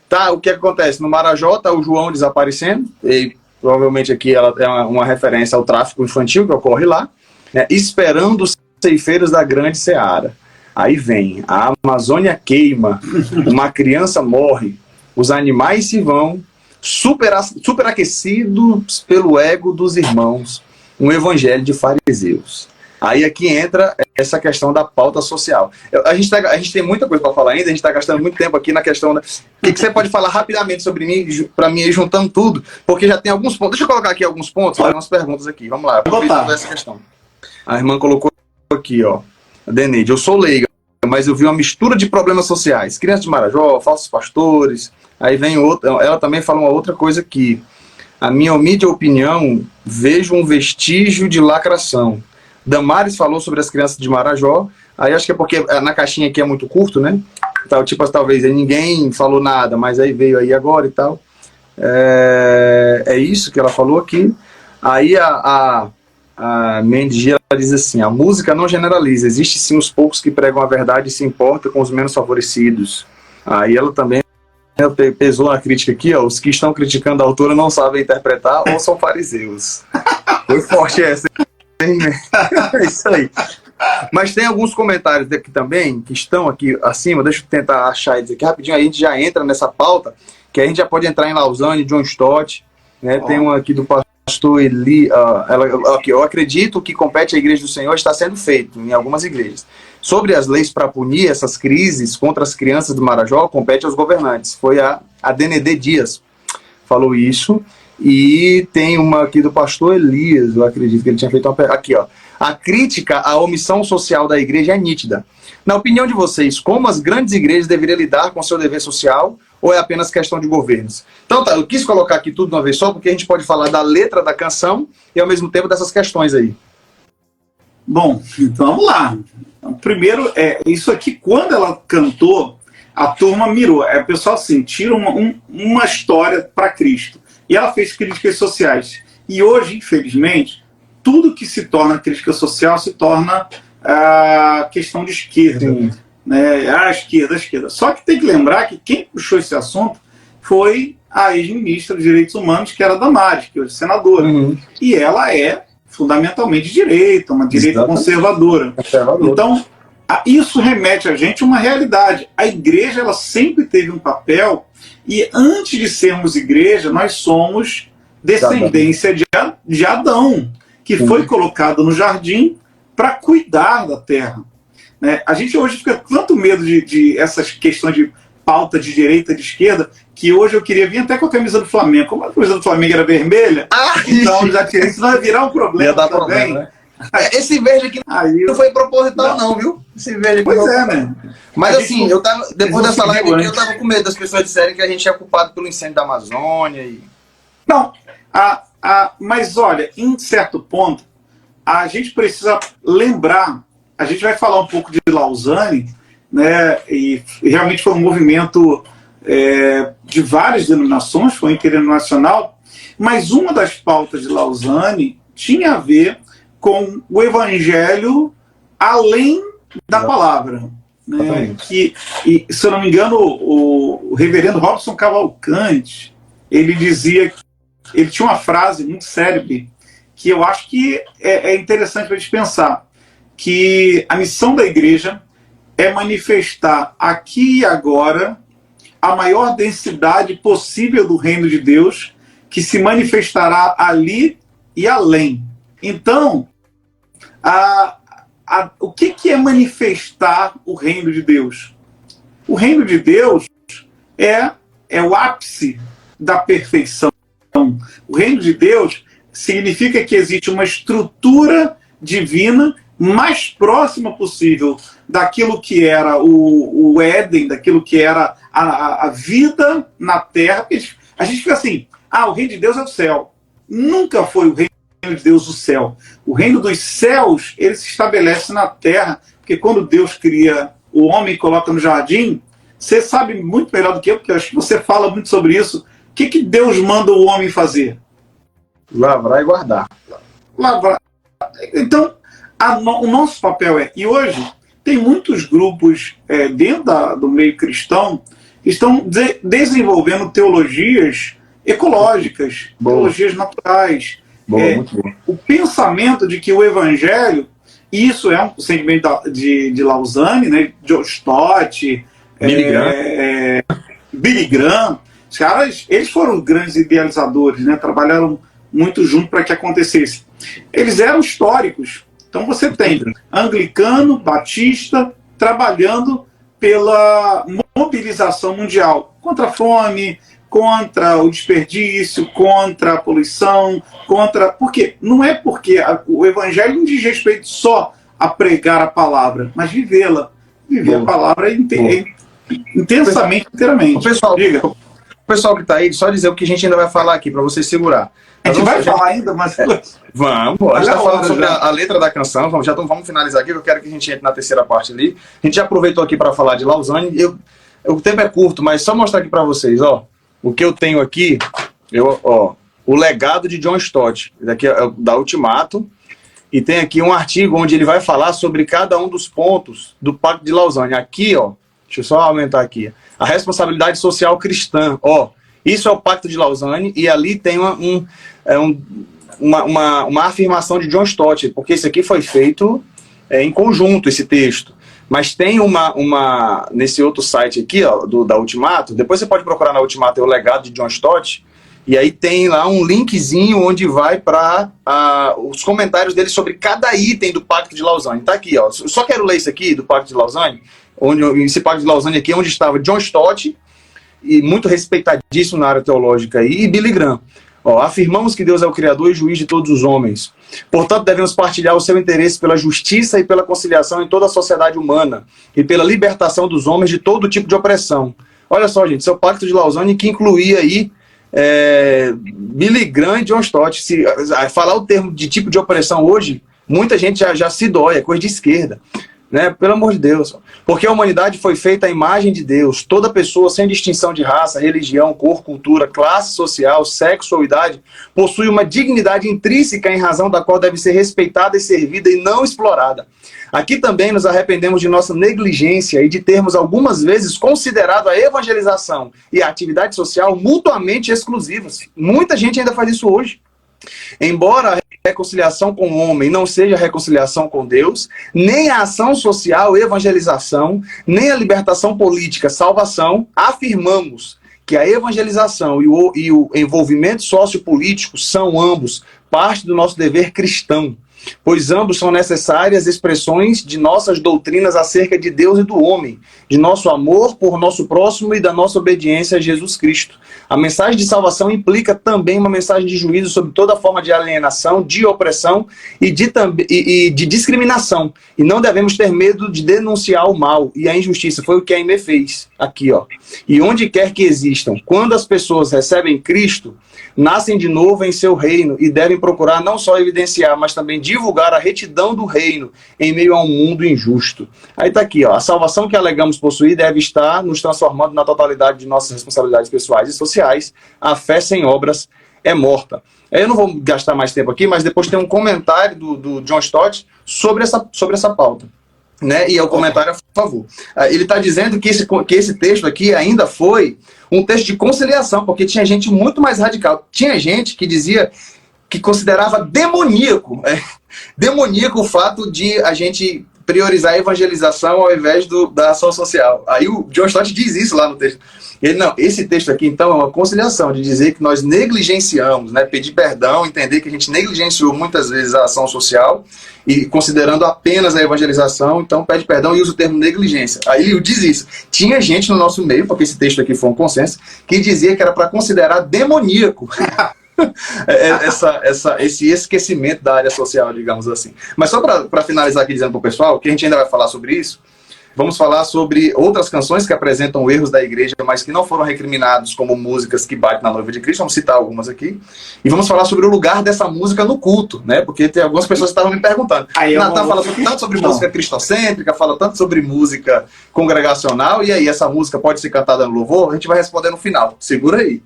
tá, o que acontece? No Marajó está o João desaparecendo, e provavelmente aqui ela é uma referência ao tráfico infantil que ocorre lá, né, esperando os ceifeiros da grande seara. Aí vem, a Amazônia queima, uma criança morre, os animais se vão, superaquecidos pelo ego dos irmãos, um evangelho de fariseus. Aí aqui entra essa questão da pauta social. A gente tem muita coisa para falar ainda, a gente está gastando muito tempo aqui na questão da... O que você pode falar rapidamente sobre mim, para mim, juntando tudo, porque já tem alguns pontos. Deixa eu colocar aqui alguns pontos, fazer umas perguntas aqui. Vamos lá, aproveitando essa questão. A irmã colocou aqui, ó, a Deneide, eu sou leiga, mas eu vi uma mistura de problemas sociais. Crianças de Marajó, falsos pastores. Aí vem outra, ela também fala uma outra coisa aqui. A minha humilde opinião, vejo um vestígio de lacração. Damares falou sobre as crianças de Marajó, aí acho que é porque na caixinha aqui é muito curto, né? Então, tipo, talvez ninguém falou nada, mas aí veio aí agora e tal. É isso que ela falou aqui. Aí a Mendes, ela diz assim, a música não generaliza, existe sim os poucos que pregam a verdade e se importam com os menos favorecidos. Aí ela também pesou na crítica aqui, ó. Os que estão criticando a autora não sabem interpretar ou são fariseus. Foi forte essa, hein? É isso aí. Mas tem alguns comentários aqui também, que estão aqui acima, deixa eu tentar achar eles aqui rapidinho, aí a gente já entra nessa pauta, que a gente já pode entrar em Lausanne, John Stott, né? Tem um aqui do pastor Eli, aqui, eu acredito que compete à Igreja do Senhor está sendo feito em algumas igrejas. Sobre as leis para punir essas crises contra as crianças do Marajó, compete aos governantes. Foi a Denedê Dias falou isso. E tem uma aqui do pastor Elias, eu acredito que ele tinha feito uma... Aqui, ó. A crítica à omissão social da igreja é nítida. Na opinião de vocês, como as grandes igrejas deveriam lidar com seu dever social ou é apenas questão de governos? Então tá, eu quis colocar aqui tudo de uma vez só, porque a gente pode falar da letra da canção e ao mesmo tempo dessas questões aí. Bom, então vamos lá. Primeiro, isso aqui, quando ela cantou, a turma mirou. O pessoal assim, tira uma história para Cristo. E ela fez críticas sociais. E hoje, infelizmente, tudo que se torna crítica social se torna questão de esquerda. Né? A esquerda. Só que tem que lembrar que quem puxou esse assunto foi a ex-ministra dos Direitos Humanos, que era Damares, que hoje é senadora. E ela é fundamentalmente de direita, uma direita conservadora. Então, isso remete a gente a uma realidade. A igreja, ela sempre teve um papel, e antes de sermos igreja, nós somos descendência de Adão, que foi colocado no jardim para cuidar da terra. Né? A gente hoje fica com tanto medo de essas questões de pauta de direita e de esquerda, que hoje eu queria vir até com a camisa do Flamengo. Como a camisa do Flamengo era vermelha, então já tirei, senão vai virar um problema ia dar também. Problema, né? Esse verde aqui não foi proposital, não, viu? Esse verde aqui pois é, né? Mas assim, eu tava, depois dessa live aqui, eu tava com medo das pessoas disserem que a gente é culpado pelo incêndio da Amazônia. Não, mas olha, em certo ponto, a gente precisa lembrar, a gente vai falar um pouco de Lausanne, né? E realmente foi um movimento de várias denominações, foi internacional, mas uma das pautas de Lausanne tinha a ver com o evangelho além da palavra. Né? E, se eu não me engano, o reverendo Robson Cavalcante, ele dizia, ele tinha uma frase muito célebre, que eu acho que é interessante para a gente pensar, que a missão da igreja é manifestar aqui e agora a maior densidade possível do reino de Deus, que se manifestará ali e além. Então, o que é manifestar o reino de Deus? O reino de Deus é o ápice da perfeição. O reino de Deus significa que existe uma estrutura divina mais próxima possível daquilo que era o Éden, daquilo que era a vida na Terra. Porque a gente fica assim, o reino de Deus é o céu. Nunca foi o reino de Deus o céu. O reino dos céus, ele se estabelece na Terra, porque quando Deus cria o homem e coloca no jardim, você sabe muito melhor do que eu, porque eu acho que você fala muito sobre isso. O que Deus manda o homem fazer? Lavrar e guardar. Lavrar. Então, o nosso papel e hoje tem muitos grupos dentro do meio cristão que estão desenvolvendo teologias ecológicas, teologias naturais. Muito bom. O pensamento de que o evangelho, isso é um sentimento de Lausanne, né, de Stott, Billy Graham, os caras, eles foram grandes idealizadores, né, trabalharam muito junto para que acontecesse. Eles eram históricos. Então você tem anglicano, batista, trabalhando pela mobilização mundial contra a fome, contra o desperdício, contra a poluição, porque não é porque o evangelho não diz respeito só a pregar a palavra, mas vivê-la. Viver a palavra intensamente, inteiramente. Diga. O pessoal que está aí, só dizer o que a gente ainda vai falar aqui, para você segurar. A gente vai falar ainda, mas... Vamos, a gente está falando sobre a letra da canção, vamos finalizar aqui, eu quero que a gente entre na terceira parte ali. A gente já aproveitou aqui para falar de Lausanne, o tempo é curto, mas só mostrar aqui para vocês, ó, o que eu tenho aqui, o legado de John Stott, daqui é da Ultimato, e tem aqui um artigo onde ele vai falar sobre cada um dos pontos do Pacto de Lausanne. Aqui, ó, Deixa eu só aumentar aqui. A responsabilidade social cristã. Ó, isso é o Pacto de Lausanne, e ali tem uma afirmação de John Stott, porque isso aqui foi feito em conjunto, esse texto. Mas tem nesse outro site aqui, ó, da Ultimato, depois você pode procurar na Ultimato o legado de John Stott, e aí tem lá um linkzinho onde vai para os comentários dele sobre cada item do Pacto de Lausanne. Tá aqui, ó. Só quero ler isso aqui do Pacto de Lausanne, esse Pacto de Lausanne aqui, onde estava John Stott, e muito respeitadíssimo na área teológica aí, e Billy Graham. Ó, afirmamos que Deus é o Criador e juiz de todos os homens. Portanto, devemos partilhar o seu interesse pela justiça e pela conciliação em toda a sociedade humana e pela libertação dos homens de todo tipo de opressão. Olha só, gente, esse é o Pacto de Lausanne, que incluía aí Billy Graham e John Stott. Se falar o termo de tipo de opressão hoje, muita gente já se dói, é coisa de esquerda. Né? Pelo amor de Deus. Porque a humanidade foi feita à imagem de Deus. Toda pessoa, sem distinção de raça, religião, cor, cultura, classe social, sexo ou idade, possui uma dignidade intrínseca em razão da qual deve ser respeitada e servida e não explorada. Aqui também nos arrependemos de nossa negligência e de termos algumas vezes considerado a evangelização e a atividade social mutuamente exclusivas. Muita gente ainda faz isso hoje. Embora a reconciliação com o homem não seja a reconciliação com Deus, nem a ação social, evangelização, nem a libertação política, salvação, afirmamos que a evangelização e o envolvimento sociopolítico são ambos parte do nosso dever cristão, pois ambos são necessárias expressões de nossas doutrinas acerca de Deus e do homem, de nosso amor por nosso próximo e da nossa obediência a Jesus Cristo. A mensagem de salvação implica também uma mensagem de juízo sobre toda forma de alienação, de opressão e de discriminação. E não devemos ter medo de denunciar o mal e a injustiça. Foi o que a Aimee fez aqui, ó. E onde quer que existam, quando as pessoas recebem Cristo, nascem de novo em seu reino e devem procurar não só evidenciar, mas também divulgar a retidão do reino em meio a um mundo injusto. Aí está aqui, ó, a salvação que alegamos possuir deve estar nos transformando na totalidade de nossas responsabilidades pessoais e sociais. A fé sem obras é morta. Eu não vou gastar mais tempo aqui, mas depois tem um comentário do John Stott sobre essa pauta. Né? E é o comentário a favor. Ele está dizendo que esse texto aqui ainda foi um texto de conciliação, porque tinha gente muito mais radical. Tinha gente que dizia que considerava demoníaco o fato de a gente priorizar a evangelização ao invés da ação social. Aí o John Stott diz isso lá no texto. Esse texto aqui, então, é uma conciliação de dizer que nós negligenciamos, né, pedir perdão, entender que a gente negligenciou muitas vezes a ação social e considerando apenas a evangelização, então pede perdão e usa o termo negligência. Aí ele diz isso. Tinha gente no nosso meio, porque esse texto aqui foi um consenso, que dizia que era para considerar demoníaco esse esquecimento da área social, digamos assim. Mas só para finalizar aqui dizendo para o pessoal, que a gente ainda vai falar sobre isso, vamos falar sobre outras canções que apresentam erros da igreja, mas que não foram recriminados como músicas que batem na noiva de Cristo. Vamos citar algumas aqui. E vamos falar sobre o lugar dessa música no culto, né? Porque tem algumas pessoas que estavam me perguntando. Natan fala tanto sobre música cristocêntrica, fala tanto sobre música congregacional, e aí, essa música pode ser cantada no louvor? A gente vai responder no final. Segura aí.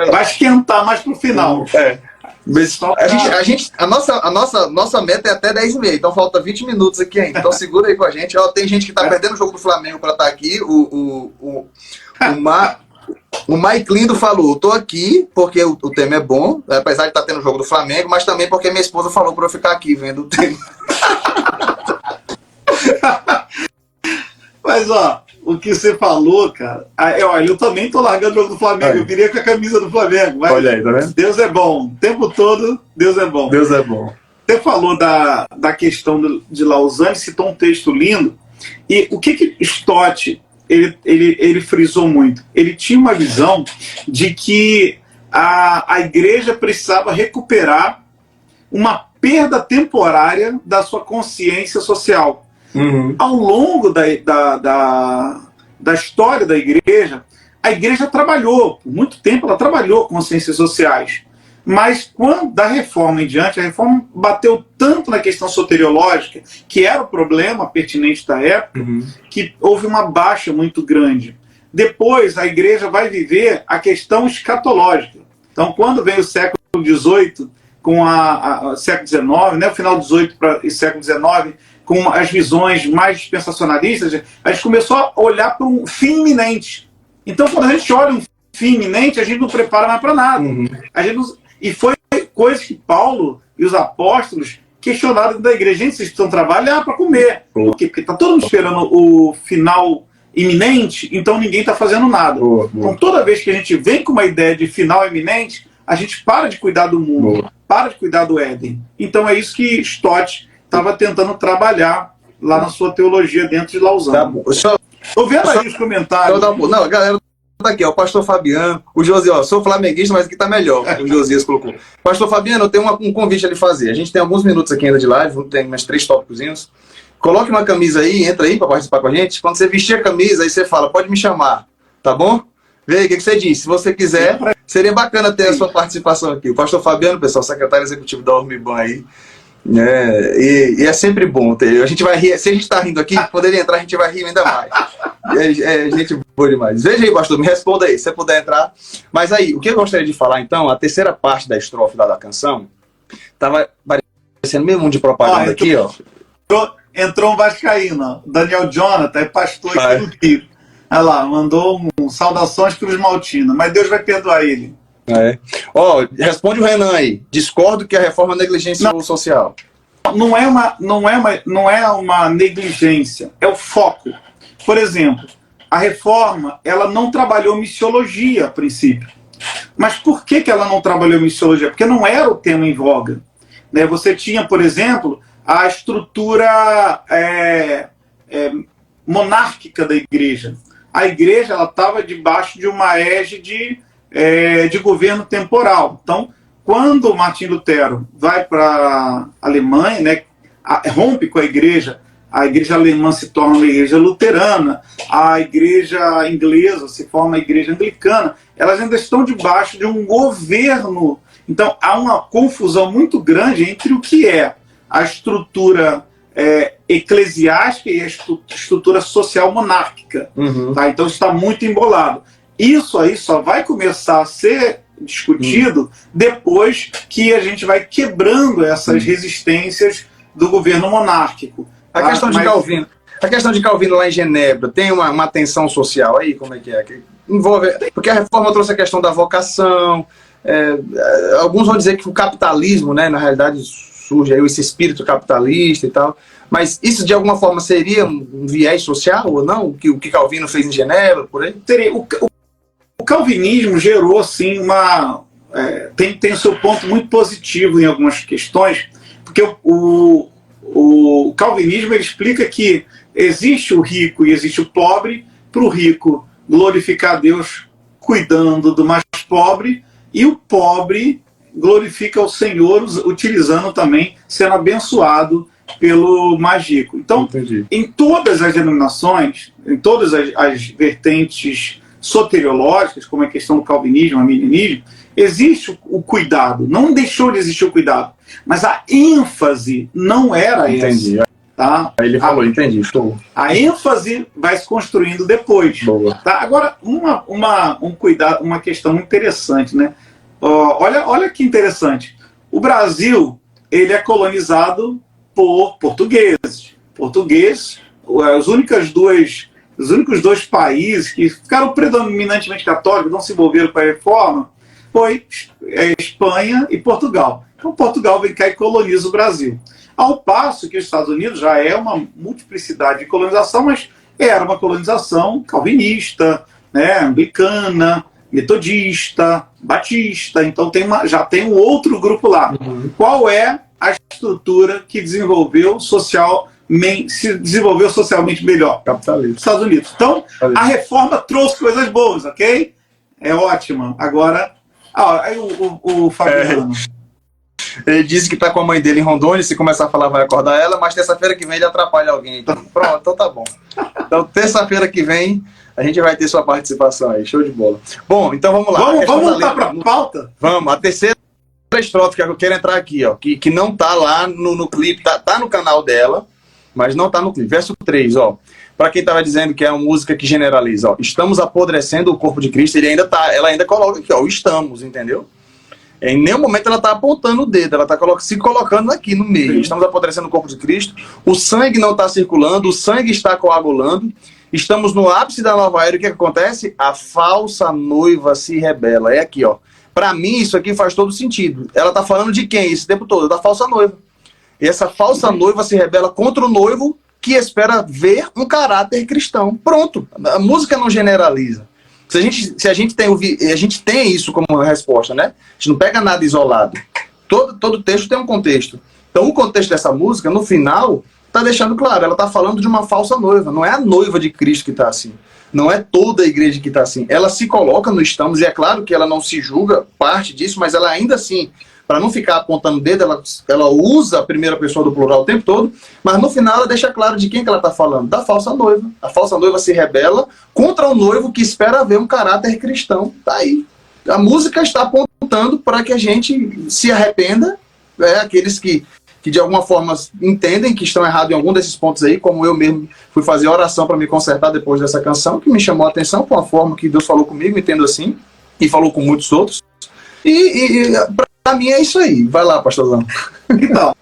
Vai esquentar mais pro final. A nossa meta é até 10h30, então falta 20 minutos aqui ainda. Então segura aí com a gente. Ó, tem gente que tá perdendo o jogo do Flamengo para estar aqui. O Mike Lindo falou: tô aqui porque o tema é bom, apesar de estar tendo o jogo do Flamengo, mas também porque minha esposa falou para eu ficar aqui vendo o tema. Mas, ó, o que você falou, cara, eu também tô largando o jogo do Flamengo. Aí. Eu queria com a camisa do Flamengo. Mas olha aí, tá vendo? Deus é bom. O tempo todo, Deus é bom. Deus é bom. Você falou da questão de Lausanne, citou um texto lindo. E o que Stott, ele frisou muito? Ele tinha uma visão de que a igreja precisava recuperar uma perda temporária da sua consciência social. Uhum. Ao longo da história da igreja, a igreja trabalhou, por muito tempo ela trabalhou com ciências sociais, mas quando da reforma em diante, a reforma bateu tanto na questão soteriológica, que era o problema pertinente da época, que houve uma baixa muito grande. Depois a igreja vai viver a questão escatológica. Então, quando vem o século XVIII, com século XIX, né, o final do XVIII para o século XIX, com as visões mais dispensacionalistas, a gente começou a olhar para um fim iminente. Então, quando a gente olha um fim iminente, a gente não prepara mais para nada. A gente não... E foi coisa que Paulo e os apóstolos questionaram da igreja. Gente, vocês precisam trabalhar para comer. Por quê? Porque está todo mundo esperando o final iminente, então ninguém está fazendo nada. Então, toda vez que a gente vem com uma ideia de final iminente, a gente para de cuidar do mundo, para de cuidar do Éden. Então, é isso que Stott estava tentando trabalhar lá na sua teologia dentro de Lausanne. Estou vendo aí os comentários. Não, a galera tá aqui, ó, o pastor Fabiano, o Josias, ó, sou flamenguista, mas aqui tá melhor, o Josias colocou. Pastor Fabiano, eu tenho um convite a lhe fazer. A gente tem alguns minutos aqui ainda de live, tem mais 3 tópicozinhos. Coloque uma camisa aí, entra aí para participar com a gente. Quando você vestir a camisa, aí você fala, pode me chamar, tá bom? Vê aí o que você disse. Se você quiser, seria bacana ter a sua participação aqui. O pastor Fabiano, pessoal, secretário executivo da Ormiban aí. E é sempre bom ter. A gente vai rir, se a gente está rindo aqui, quando ele entrar, a gente vai rir ainda mais. É gente boa demais. Veja aí, pastor, me responda aí, se você puder entrar. Mas aí, o que eu gostaria de falar, então, a terceira parte da estrofe lá da canção, estava parecendo meio mundo de propaganda aqui, ó. Entrou um vascaíno, Daniel Jonathan, é pastor aqui no Rio. Olha lá, mandou saudações Cruz Maltina, mas Deus vai perdoar ele. Responde o Renan aí. Discordo que a reforma é negligência social. Não é uma negligência, é o foco. Por exemplo, a reforma, ela não trabalhou missiologia a princípio. Mas por que ela não trabalhou missiologia? Porque não era o tema em voga. Né? Você tinha, por exemplo, a estrutura monárquica da igreja. A igreja estava debaixo de uma égide de governo temporal. Então, quando Martim Lutero vai para a Alemanha, né, rompe com a igreja alemã se torna uma igreja luterana, a igreja inglesa se forma a igreja anglicana, elas ainda estão debaixo de um governo. Então, há uma confusão muito grande entre o que é a estrutura eclesiástica e a estrutura social monárquica. Tá? Então, está muito embolado. Isso aí só vai começar a ser discutido depois que a gente vai quebrando essas resistências do governo monárquico. A questão de Calvino lá em Genebra tem uma tensão social aí, como é que é? Que envolve, porque a reforma trouxe a questão da vocação, alguns vão dizer que o capitalismo, né, na realidade surge aí esse espírito capitalista e tal, mas isso de alguma forma seria um viés social ou não? O que Calvino fez em Genebra, por aí? O calvinismo gerou, assim, tem o seu ponto muito positivo em algumas questões, porque o calvinismo ele explica que existe o rico e existe o pobre, para o rico glorificar a Deus cuidando do mais pobre, e o pobre glorifica o Senhor utilizando também, sendo abençoado pelo mais rico. Então, entendi. Em todas as denominações, em todas as vertentes soteriológicas, como a questão do calvinismo, arminianismo, existe o cuidado, não deixou de existir o cuidado, mas a ênfase não era entendi. essa. Tá? Aí ele falou, entendi, estou. A ênfase vai se construindo depois. Tá? Agora, um cuidado, uma questão muito interessante, né? Olha que interessante. O Brasil, ele é colonizado por portugueses. Os únicos dois países que ficaram predominantemente católicos, não se envolveram com a reforma, foi Espanha e Portugal. Então Portugal vem cá e coloniza o Brasil. Ao passo que os Estados Unidos já é uma multiplicidade de colonização, mas era uma colonização calvinista, né, anglicana, metodista, batista. Então já tem um outro grupo lá. Qual é a estrutura que se desenvolveu socialmente melhor? Capitalismo. Estados Unidos. Então, a reforma trouxe coisas boas, ok? É ótima. Agora, aí o Fabiano. Ele disse que tá com a mãe dele em Rondônia, se começar a falar vai acordar ela, mas terça-feira que vem ele atrapalha alguém. Então, pronto, então tá bom. Então, terça-feira que vem a gente vai ter sua participação aí, show de bola. Bom, então vamos lá. Vamos voltar para a pauta? Vamos, a terceira estrofe que eu quero entrar aqui, ó, que não tá lá no clipe, tá no canal dela, mas não tá no clipe. Verso 3, ó. Para quem tava dizendo que é uma música que generaliza, ó. Estamos apodrecendo o corpo de Cristo, ela ainda coloca aqui, ó, estamos, entendeu? Em nenhum momento ela está apontando o dedo, ela está se colocando aqui no meio. Estamos apodrecendo o corpo de Cristo, o sangue não está circulando, o sangue está coagulando, estamos no ápice da nova era. O que acontece? A falsa noiva se rebela. É aqui, ó. Para mim, isso aqui faz todo sentido. Ela está falando de quem esse tempo todo? Da falsa noiva. E essa falsa noiva se rebela contra o noivo que espera ver um caráter cristão. Pronto. A música não generaliza. Se a gente tem isso como resposta, né? A gente não pega nada isolado. Todo texto tem um contexto. Então, o contexto dessa música, no final, está deixando claro, ela está falando de uma falsa noiva. Não é a noiva de Cristo que está assim. Não é toda a igreja que está assim. Ela se coloca no estamos, e é claro que ela não se julga parte disso, mas ela ainda assim, para não ficar apontando o dedo, ela usa a primeira pessoa do plural o tempo todo, mas no final ela deixa claro de quem que ela está falando. Da falsa noiva. A falsa noiva se rebela contra o noivo que espera ver um caráter cristão. Tá aí. A música está apontando para que a gente se arrependa, aqueles que de alguma forma entendem que estão errados em algum desses pontos aí, como eu mesmo fui fazer oração para me consertar depois dessa canção, que me chamou a atenção por uma forma que Deus falou comigo, entendo assim, e falou com muitos outros. E para mim é isso aí. Vai lá, pastorzão. Então,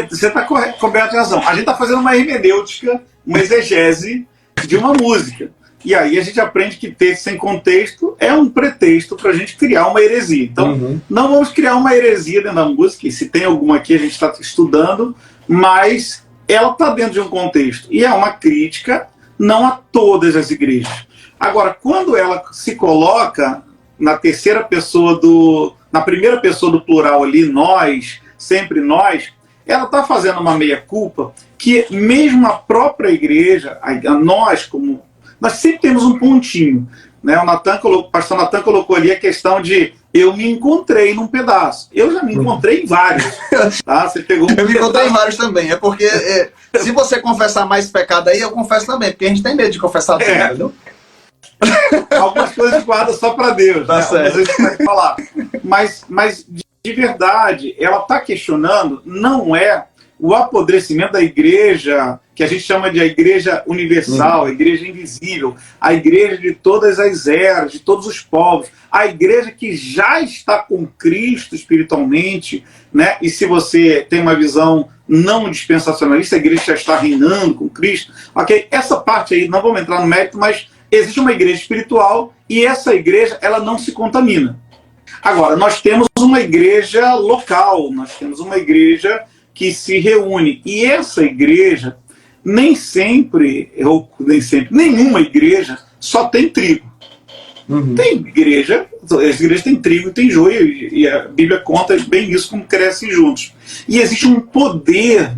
você está coberto de razão. A gente está fazendo uma hermenêutica, uma exegese de uma música. E aí a gente aprende que texto sem contexto é um pretexto para a gente criar uma heresia. Então, não vamos criar uma heresia dentro da música, e se tem alguma aqui a gente está estudando, mas ela está dentro de um contexto. E é uma crítica não a todas as igrejas. Agora, quando ela se coloca na terceira pessoa na primeira pessoa do plural ali, nós, sempre nós, ela está fazendo uma meia-culpa que mesmo a própria igreja, nós sempre temos um pontinho, né? O pastor Natan colocou ali a questão de eu me encontrei num pedaço. Eu já me encontrei em vários. Tá? Você pegou eu me encontrei em vários também. É porque se você confessar mais pecado aí, eu confesso também, porque a gente tem medo de confessar tudo, entendeu? Algumas coisas guarda só para Deus, tá, né? certo. Às vezes vai falar. Mas de verdade, ela está questionando, não é o apodrecimento da igreja, que a gente chama de a igreja universal, a igreja invisível, a igreja de todas as eras, de todos os povos, a igreja que já está com Cristo espiritualmente, né? E se você tem uma visão não dispensacionalista, a igreja já está reinando com Cristo, ok? Essa parte aí, não vamos entrar no mérito, mas existe uma igreja espiritual e essa igreja, ela não se contamina. Agora, nós temos uma igreja local, nós temos uma igreja que se reúne. E essa igreja, nenhuma igreja só tem trigo. Tem igreja, as igrejas têm trigo e tem joio, e a Bíblia conta bem isso, como crescem juntos. E existe um poder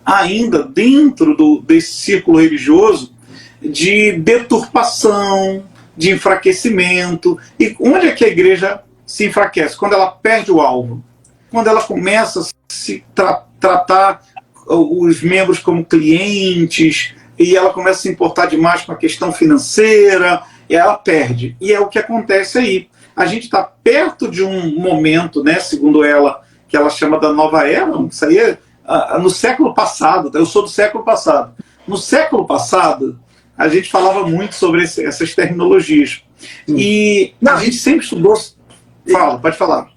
ainda dentro desse círculo religioso de deturpação, de enfraquecimento. E onde é que a igreja se enfraquece? Quando ela perde o alvo. Quando ela começa a se tratar os membros como clientes, e ela começa a se importar demais com a questão financeira, e ela perde. E é o que acontece aí. A gente está perto de um momento, né, segundo ela, que ela chama da nova era, isso aí é no século passado, eu sou do século passado. No século passado, a gente falava muito sobre essas terminologias. E a gente sempre estudou... Pode falar.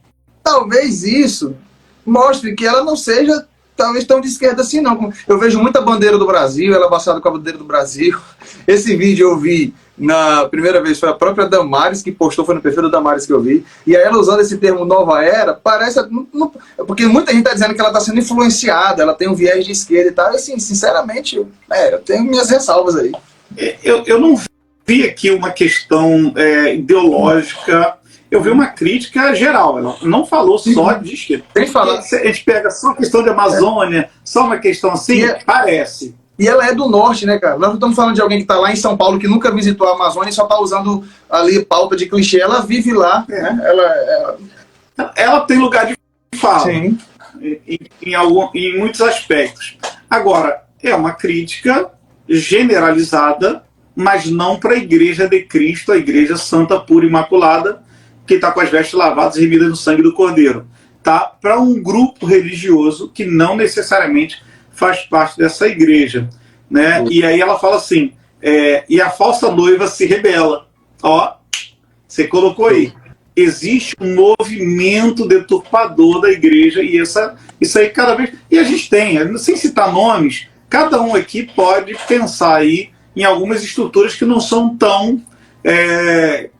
Talvez isso mostre que ela não seja talvez tão de esquerda assim, não. Eu vejo muita bandeira do Brasil, ela abraçada com a bandeira do Brasil. Esse vídeo eu vi na primeira vez, foi a própria Damares que postou, foi no perfil da Damares que eu vi. E aí ela usando esse termo nova era, parece... porque muita gente está dizendo que ela está sendo influenciada, ela tem um viés de esquerda e tal. E assim, sinceramente, eu tenho minhas ressalvas aí. Eu não vi aqui uma questão ideológica. Eu vi uma crítica geral. Ela não falou só de esquerda. Tem que falar. Se a gente pega só a questão de Amazônia, só uma questão assim, parece. E ela é do norte, né, cara? Nós não estamos falando de alguém que está lá em São Paulo, que nunca visitou a Amazônia e só está usando ali pauta de clichê. Ela vive lá, né? Ela tem lugar de fala. Sim. Em muitos aspectos. Agora, é uma crítica generalizada, mas não para a Igreja de Cristo, a Igreja Santa, Pura e Imaculada, que está com as vestes lavadas e remidas no sangue do Cordeiro. Tá? Para um grupo religioso que não necessariamente faz parte dessa igreja. Né? E aí ela fala assim, e a falsa noiva se rebela. Ó, você colocou aí. existe um movimento deturpador da igreja, e isso aí cada vez... E a gente tem, sem citar nomes, cada um aqui pode pensar aí em algumas estruturas que não são tão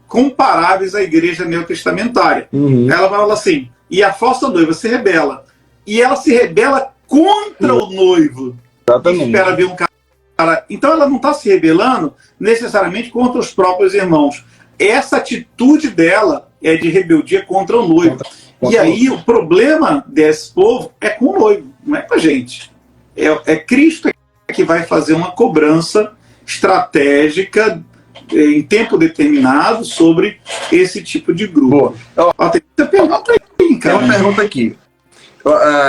comparáveis à igreja neotestamentária. Ela fala assim, e a falsa noiva se rebela. E ela se rebela contra o noivo. Exatamente. Espera ver um cara. Então ela não está se rebelando necessariamente contra os próprios irmãos. Essa atitude dela é de rebeldia contra o noivo. E aí o problema desse povo é com o noivo, não é com a gente. É Cristo que vai fazer uma cobrança estratégica em tempo determinado sobre esse tipo de grupo. Tem uma pergunta aí, cara. Tem uma pergunta aqui.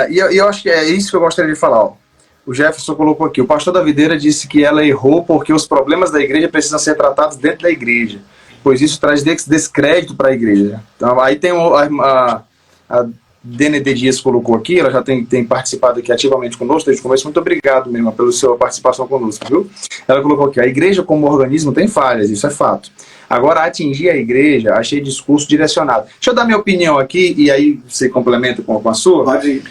E eu acho que é isso que eu gostaria de falar. Ó. O Jefferson colocou aqui. O pastor da Videira disse que ela errou porque os problemas da igreja precisam ser tratados dentro da igreja, pois isso traz descrédito para a igreja. Então, aí tem a DND Dias colocou aqui, ela já tem participado aqui ativamente conosco desde o começo. Muito obrigado mesmo pela sua participação conosco, viu? Ela colocou aqui, a igreja como organismo tem falhas, isso é fato. Agora, atingir a igreja, achei discurso direcionado. Deixa eu dar minha opinião aqui, e aí você complementa com a sua. Pode ir.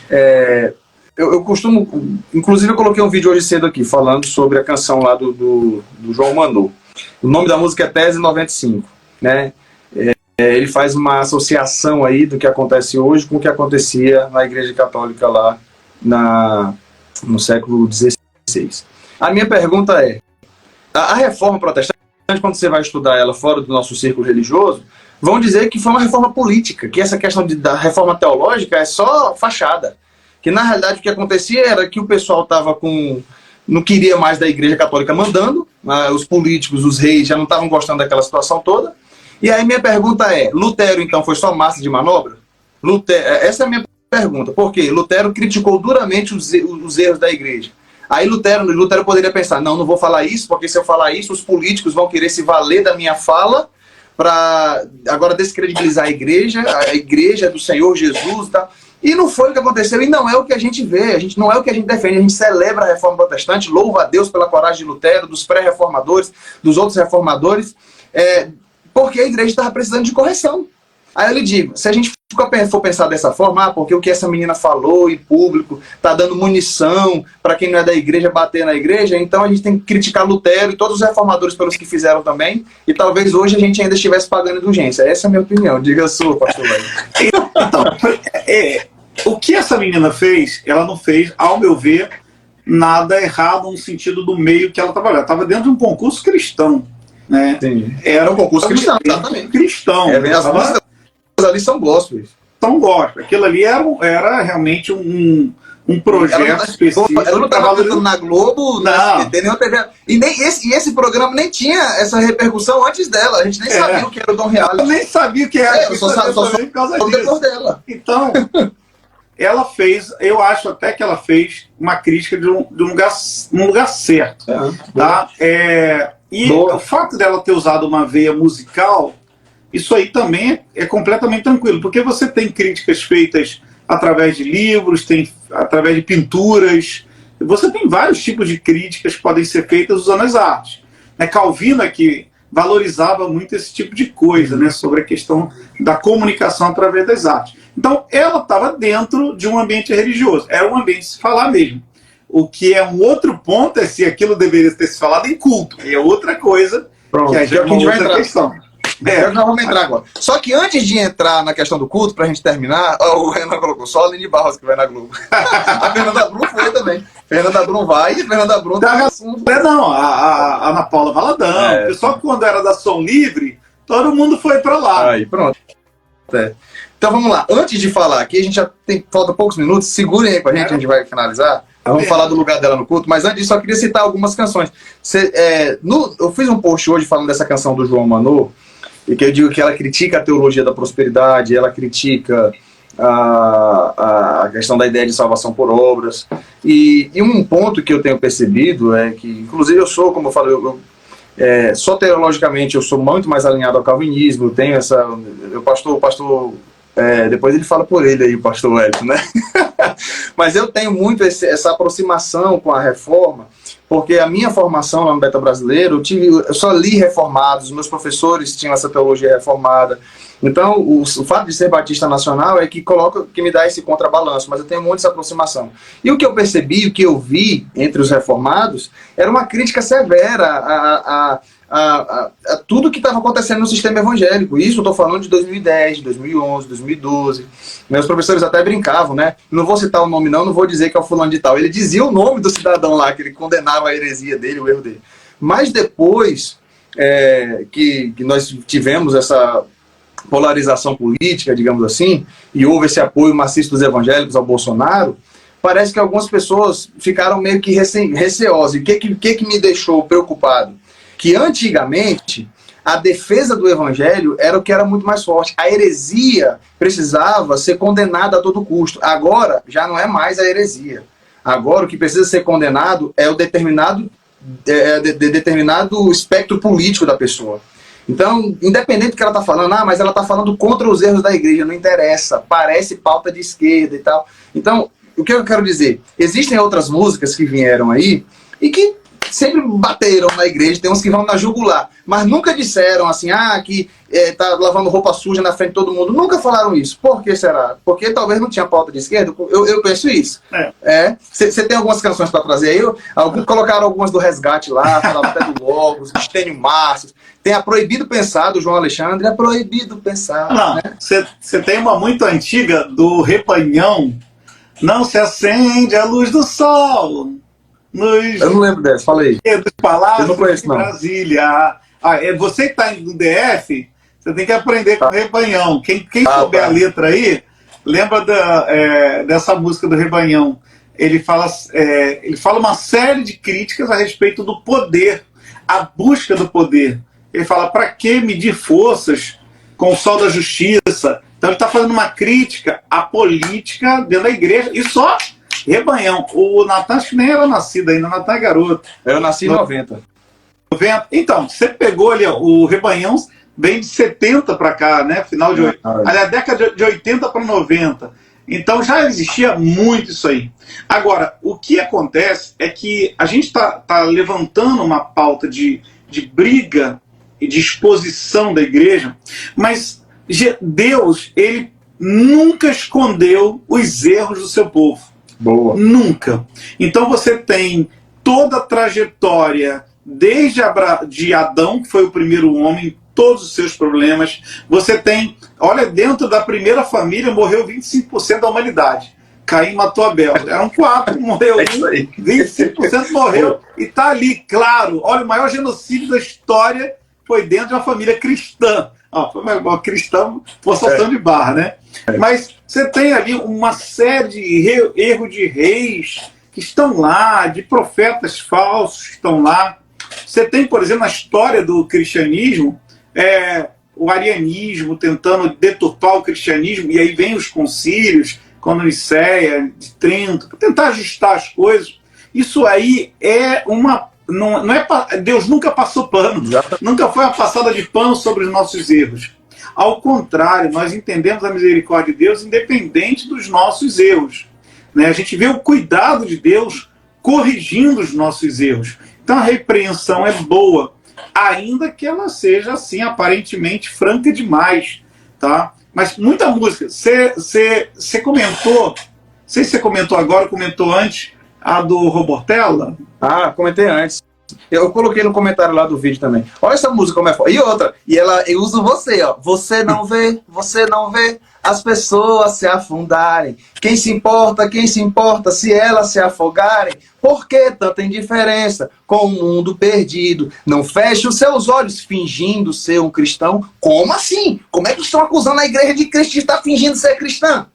Eu costumo... Inclusive, eu coloquei um vídeo hoje cedo aqui, falando sobre a canção lá do João Manô. O nome da música é Tese 95, né? Ele faz uma associação aí do que acontece hoje com o que acontecia na Igreja Católica lá no século XVI. A minha pergunta é, a reforma protestante, quando você vai estudar ela fora do nosso círculo religioso, vão dizer que foi uma reforma política, que essa questão da reforma teológica é só fachada. Que na realidade o que acontecia era que o pessoal não queria mais da Igreja Católica mandando, os políticos, os reis já não estavam gostando daquela situação toda. E aí minha pergunta é, Lutero então foi só massa de manobra? Essa é a minha pergunta, porque Lutero criticou duramente os erros da igreja. Aí Lutero poderia pensar, não vou falar isso, porque se eu falar isso, os políticos vão querer se valer da minha fala para agora descredibilizar a igreja do Senhor Jesus e tal. E não foi o que aconteceu, e não é o que a gente vê, não é o que a gente defende. A gente celebra a reforma protestante, louva a Deus pela coragem de Lutero, dos pré-reformadores, dos outros reformadores, porque a igreja estava precisando de correção. Aí eu lhe digo, se a gente for pensar dessa forma, porque o que essa menina falou em público está dando munição para quem não é da igreja bater na igreja, então a gente tem que criticar Lutero e todos os reformadores pelos que fizeram também, e talvez hoje a gente ainda estivesse pagando indulgência. Essa é a minha opinião. Diga a sua, pastor Wellington. Então, o que essa menina fez, ela não fez, ao meu ver, nada errado no sentido do meio que ela estava. Ela estava dentro de um concurso cristão. Né? Sim. Era um concurso cristão, exatamente. Cristão. As músicas ali são gospels. São gospel. Aquilo ali era realmente um projeto específico. Ela não estava cantando na Globo, na SBT, nenhuma TV. E esse programa nem tinha essa repercussão antes dela. A gente nem sabia o que era o Dom Reality. Eu nem sabia o que era. Eu só por causa disso. Dela. Então, ela fez, eu acho até que ela fez uma crítica de um lugar certo. Tá? E o fato dela ter usado uma veia musical, isso aí também é completamente tranquilo, porque você tem críticas feitas através de livros, através de pinturas, você tem vários tipos de críticas que podem ser feitas usando as artes. Calvino aqui valorizava muito esse tipo de coisa, né, sobre a questão da comunicação através das artes. Então, ela estava dentro de um ambiente religioso, era um ambiente de se falar mesmo. O que é um outro ponto é se aquilo deveria ter se falado em culto, e é outra coisa. Pronto, que a gente vai entrar. Questão. Nós vamos entrar agora. Só que antes de entrar na questão do culto, pra gente terminar, o Renan colocou só a Aline Barros que vai na Globo. A Fernanda Brum foi também. Fernanda Brum vai e Fernanda Brum tá assunto. Não, a Ana Paula Valadão. O pessoal, quando era da Som Livre, todo mundo foi pra lá. Aí, pronto. Então vamos lá. Antes de falar aqui, a gente já falta poucos minutos, segurem aí com a gente vai finalizar. Vamos falar do lugar dela no culto, mas antes disso, só queria citar algumas canções. Eu fiz um post hoje falando dessa canção do João Manô, e que eu digo que ela critica a teologia da prosperidade, ela critica a questão da ideia de salvação por obras. E um ponto que eu tenho percebido é que, inclusive eu sou, como eu falei, soteriologicamente eu sou muito mais alinhado ao calvinismo, eu tenho essa... O pastor depois ele fala por ele aí, o pastor Wellington, né? Mas eu tenho muito essa aproximação com a reforma, porque a minha formação lá no Beta Brasileiro, eu só li reformados, meus professores tinham essa teologia reformada, Então, o fato de ser batista nacional é que me dá esse contrabalanço, mas eu tenho muito essa aproximação. E o que eu percebi, o que eu vi entre os reformados, era uma crítica severa a tudo que estava acontecendo no sistema evangélico. Isso eu estou falando de 2010, 2011, 2012. Meus professores até brincavam, né? Não vou citar o nome não vou dizer que é o fulano de tal. Ele dizia o nome do cidadão lá, que ele condenava a heresia dele, o erro dele. Mas depois que nós tivemos essa polarização política, digamos assim, e houve esse apoio maciço dos evangélicos ao Bolsonaro, parece que algumas pessoas ficaram meio que receosas. E o que me deixou preocupado? Que antigamente a defesa do evangelho era o que era muito mais forte. A heresia precisava ser condenada a todo custo. Agora já não é mais a heresia. Agora o que precisa ser condenado é o determinado espectro político da pessoa. Então, independente do que ela está falando, mas ela está falando contra os erros da igreja, não interessa, parece pauta de esquerda e tal. Então, o que eu quero dizer? Existem outras músicas que vieram aí e que sempre bateram na igreja, tem uns que vão na jugular, mas nunca disseram assim, que tá lavando roupa suja na frente de todo mundo. Nunca falaram isso. Por que será? Porque talvez não tinha pauta de esquerda. Eu penso isso. Você tem algumas canções para trazer aí? Colocaram algumas do Resgate lá, falaram até do Logos, do Estênio Márcio. Tem a Proibido Pensar, do João Alexandre. É Proibido Pensar. Não, você tem uma muito antiga do Rebanhão. Não se acende a luz do sol. Eu não lembro dessa, fala aí. Dos palácios eu não conheço, de Brasília. Você que está no DF, você tem que aprender com o Rebanhão. Quem souber a letra aí, lembra dessa música do Rebanhão. Ele fala uma série de críticas a respeito do poder, a busca do poder. Ele fala, para que medir forças com o sol da justiça? Então ele está fazendo uma crítica à política dentro da igreja, e só Rebanhão. O Natan acho que nem era nascido ainda, o Natan é garoto. Eu nasci em 90. Então, você pegou ali, o Rebanhão vem de 70 para cá, né? Final de 80. Aliás, década de 80 para 90. Então já existia muito isso aí. Agora, o que acontece é que a gente está levantando uma pauta de briga e de exposição da igreja, mas Deus, ele nunca escondeu os erros do seu povo. Boa. Nunca. Então você tem toda a trajetória desde de Adão, que foi o primeiro homem, todos os seus problemas. Você tem, olha, dentro da primeira família morreu 25% da humanidade. Caim matou Abel. Eram 4, morreu 25% morreu. E está ali, claro, olha, o maior genocídio da história foi dentro de uma família cristã. Foi uma cristã, forçação de barra, né? Mas você tem ali uma série de erros de reis que estão lá, de profetas falsos que estão lá. Você tem, por exemplo, na história do cristianismo, o arianismo tentando deturpar o cristianismo, e aí vem os concílios, como Nicéia, de Trento, para tentar ajustar as coisas. Isso aí é uma... Não é, Deus nunca passou pano, nunca foi uma passada de pano sobre os nossos erros. Ao contrário, nós entendemos a misericórdia de Deus independente dos nossos erros. Né? A gente vê o cuidado de Deus corrigindo os nossos erros. Então a repreensão é boa, ainda que ela seja assim, aparentemente franca demais. Tá? Mas muita música. Você comentou, não sei se você comentou agora, comentou antes, a do Robortella? Comentei antes. Eu coloquei no comentário lá do vídeo também. Olha essa música como é foda. E outra, eu uso você, ó. Você não vê as pessoas se afundarem. Quem se importa se elas se afogarem? Por que tanta indiferença com o mundo perdido? Não feche os seus olhos fingindo ser um cristão. Como assim? Como é que estão acusando a igreja de Cristo de estar fingindo ser cristã?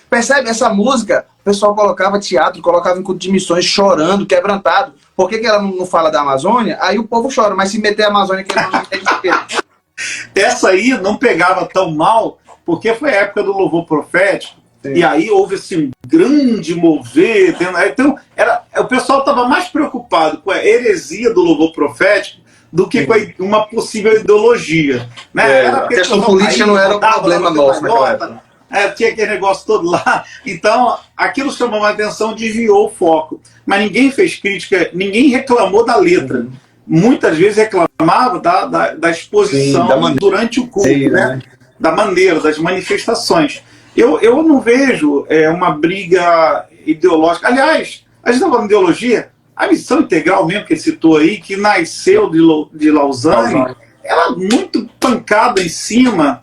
Percebe? Essa música, o pessoal colocava teatro, colocava em culto de missões, chorando, quebrantado. Por que ela não fala da Amazônia? Aí o povo chora, mas se meter a Amazônia, que não entende o quê? Essa aí não pegava tão mal, porque foi a época do louvor profético. Sim. E aí houve assim, um grande mover. Então, o pessoal estava mais preocupado com a heresia do louvor profético do que com uma possível ideologia. Né? A questão política não era o problema nosso naquela época. Tinha aquele negócio todo lá. Então, aquilo chamou a atenção, desviou o foco. Mas ninguém fez crítica, ninguém reclamou da letra. Muitas vezes reclamava da exposição durante o culto. Sim, né? da maneira, das manifestações. Eu não vejo uma briga ideológica. Aliás, a gente está falando de ideologia, a missão integral mesmo que ele citou aí, que nasceu de Lausanne, ela é muito pancada em cima.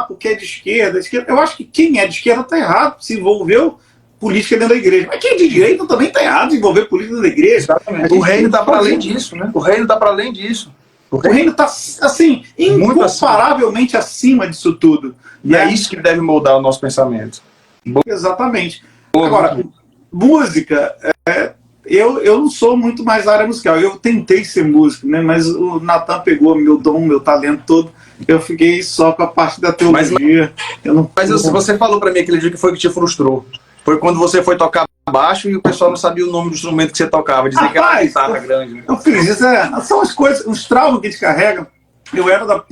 Porque é de esquerda, Eu acho que quem é de esquerda está errado, se envolveu política dentro da igreja. Mas quem é de direita também está errado em envolver política dentro da igreja. Exatamente. O reino está para além disso, né? O reino está para além disso. O reino está, assim, incomparavelmente acima disso tudo. E é isso que deve moldar o nosso pensamento. Exatamente. Agora, música, eu não sou muito mais da área musical. Eu tentei ser músico, né? Mas o Natan pegou meu dom, meu talento todo. Eu fiquei só com a parte da teologia. Mas você falou para mim aquele dia que foi que te frustrou. Foi quando você foi tocar baixo e o pessoal não sabia o nome do instrumento que você tocava. Dizia que era uma guitarra grande. Né? Eu fiz isso, são as coisas, os traumas que a gente carrega. Eu era da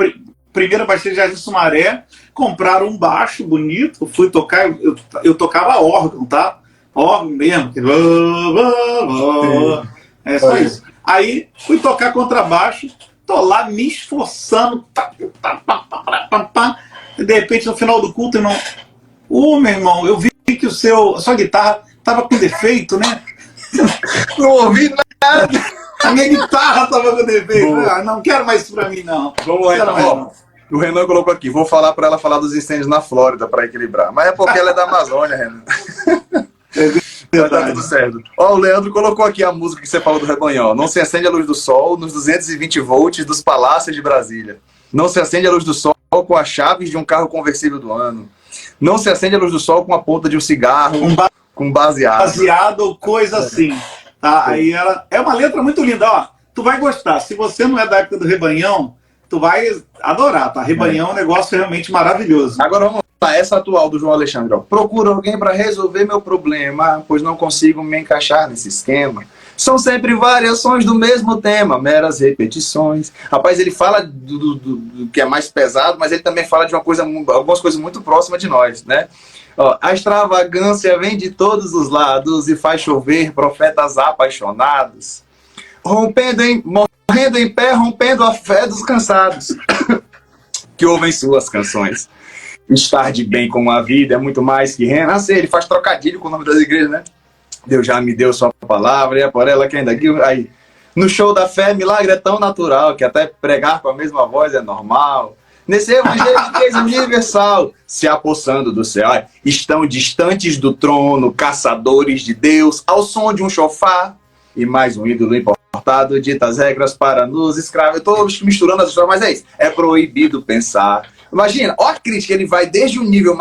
primeira baixaria de Jardim Sumaré, compraram um baixo bonito, fui tocar, eu tocava órgão, tá? Órgão mesmo. É só isso. Aí fui tocar contrabaixo, tô lá me esforçando, e de repente no final do culto, irmão, meu irmão, eu vi que a sua guitarra tava com defeito, né? Não ouvi nada. A minha guitarra tava com defeito. Não quero mais isso pra mim, não. Vamos lá, então. O Renan colocou aqui, vou falar para ela falar dos incêndios na Flórida para equilibrar. Mas é porque ela é da Amazônia, Renan. Tá tudo certo. O Leandro colocou aqui a música que você falou do Rebanhão. Não se acende a luz do sol nos 220 volts dos palácios de Brasília. Não se acende a luz do sol com as chaves de um carro conversível do ano. Não se acende a luz do sol com a ponta de um cigarro, com baseado. Baseado ou coisa assim. Tá? Aí ela... É uma letra muito linda. Ó, tu vai gostar. Se você não é da época do Rebanhão, tu vai adorar, tá? Rebanhão é um negócio realmente maravilhoso. Agora vamos lá, essa atual do João Alexandre. Ó. Procuro alguém para resolver meu problema, pois não consigo me encaixar nesse esquema. São sempre variações do mesmo tema, meras repetições. Rapaz, ele fala do que é mais pesado, mas ele também fala de algumas coisas muito próximas de nós, né? Ó, a extravagância vem de todos os lados e faz chover profetas apaixonados. Morrendo em pé, rompendo a fé dos cansados que ouvem suas canções. Estar de bem com a vida é muito mais que renascer. Ele faz trocadilho com o nome das igrejas, né? Deus já me deu sua palavra e é por ela que ainda guio. Aí, no show da fé, milagre é tão natural que até pregar com a mesma voz é normal. Nesse evangelho de Deus universal, se apossando do céu, estão distantes do trono, caçadores de Deus, ao som de um chofar e mais um ídolo importado, ditas regras para nos escravos. Eu estou misturando as histórias, mas é isso. É proibido pensar. Imagina, ó a crítica, ele vai desde um nível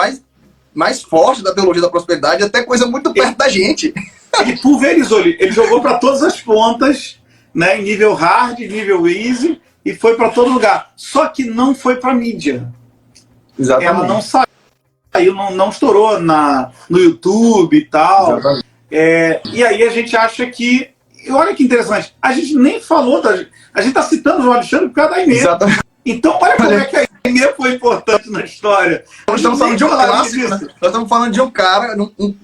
mais forte da teologia da prosperidade até coisa muito perto da gente. Ele pulverizou, ele jogou para todas as pontas, né, em nível hard, nível easy, e foi para todo lugar. Só que não foi para mídia. Exatamente. Ela não saiu, não estourou no YouTube e tal. E aí a gente acha que... Olha que interessante, a gente nem falou a gente está citando o João Alexandre por causa da Aimee. Então olha como é que a Aimee foi importante na história. Nós estamos falando de um clássico, né? Nós estamos falando de um cara,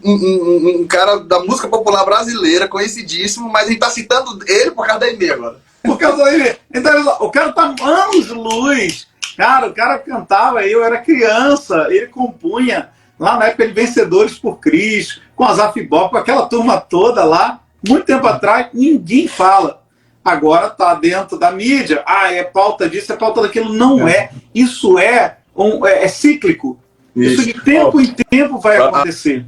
um cara da música popular brasileira, conhecidíssimo, mas a gente está citando ele por causa da Aimee agora. Por causa da Aimee. Então, o cara tá anos-luz. Cara, o cara cantava, eu era criança, ele compunha, lá na época de Vencedores por Cristo, com as Afibó, com aquela turma toda lá, muito tempo atrás, ninguém fala. Agora está dentro da mídia. É pauta disso, é pauta daquilo. Não é. Isso é cíclico. Isso de tempo em tempo vai acontecer.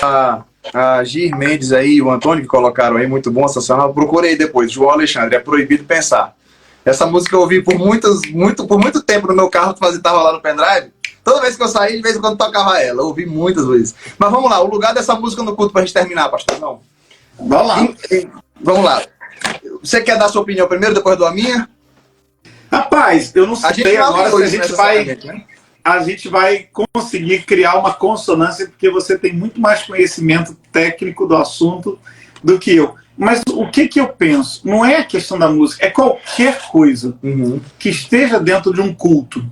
A Gir Mendes aí, o Antônio que colocaram aí, muito bom, sensacional. Procurei depois. João Alexandre, é proibido pensar. Essa música eu ouvi por muito tempo no meu carro, estava lá no pendrive. Toda vez que eu saí, de vez em quando tocava ela. Eu ouvi muitas vezes. Mas vamos lá, o lugar dessa música no culto para a gente terminar, pastor? Não. Vamos lá. Vamos lá. Você quer dar sua opinião primeiro, depois dou a minha? Rapaz, eu não sei agora se a gente vai conseguir criar uma consonância, porque você tem muito mais conhecimento técnico do assunto do que eu. Mas o que eu penso? Não é a questão da música, é qualquer coisa que esteja dentro de um culto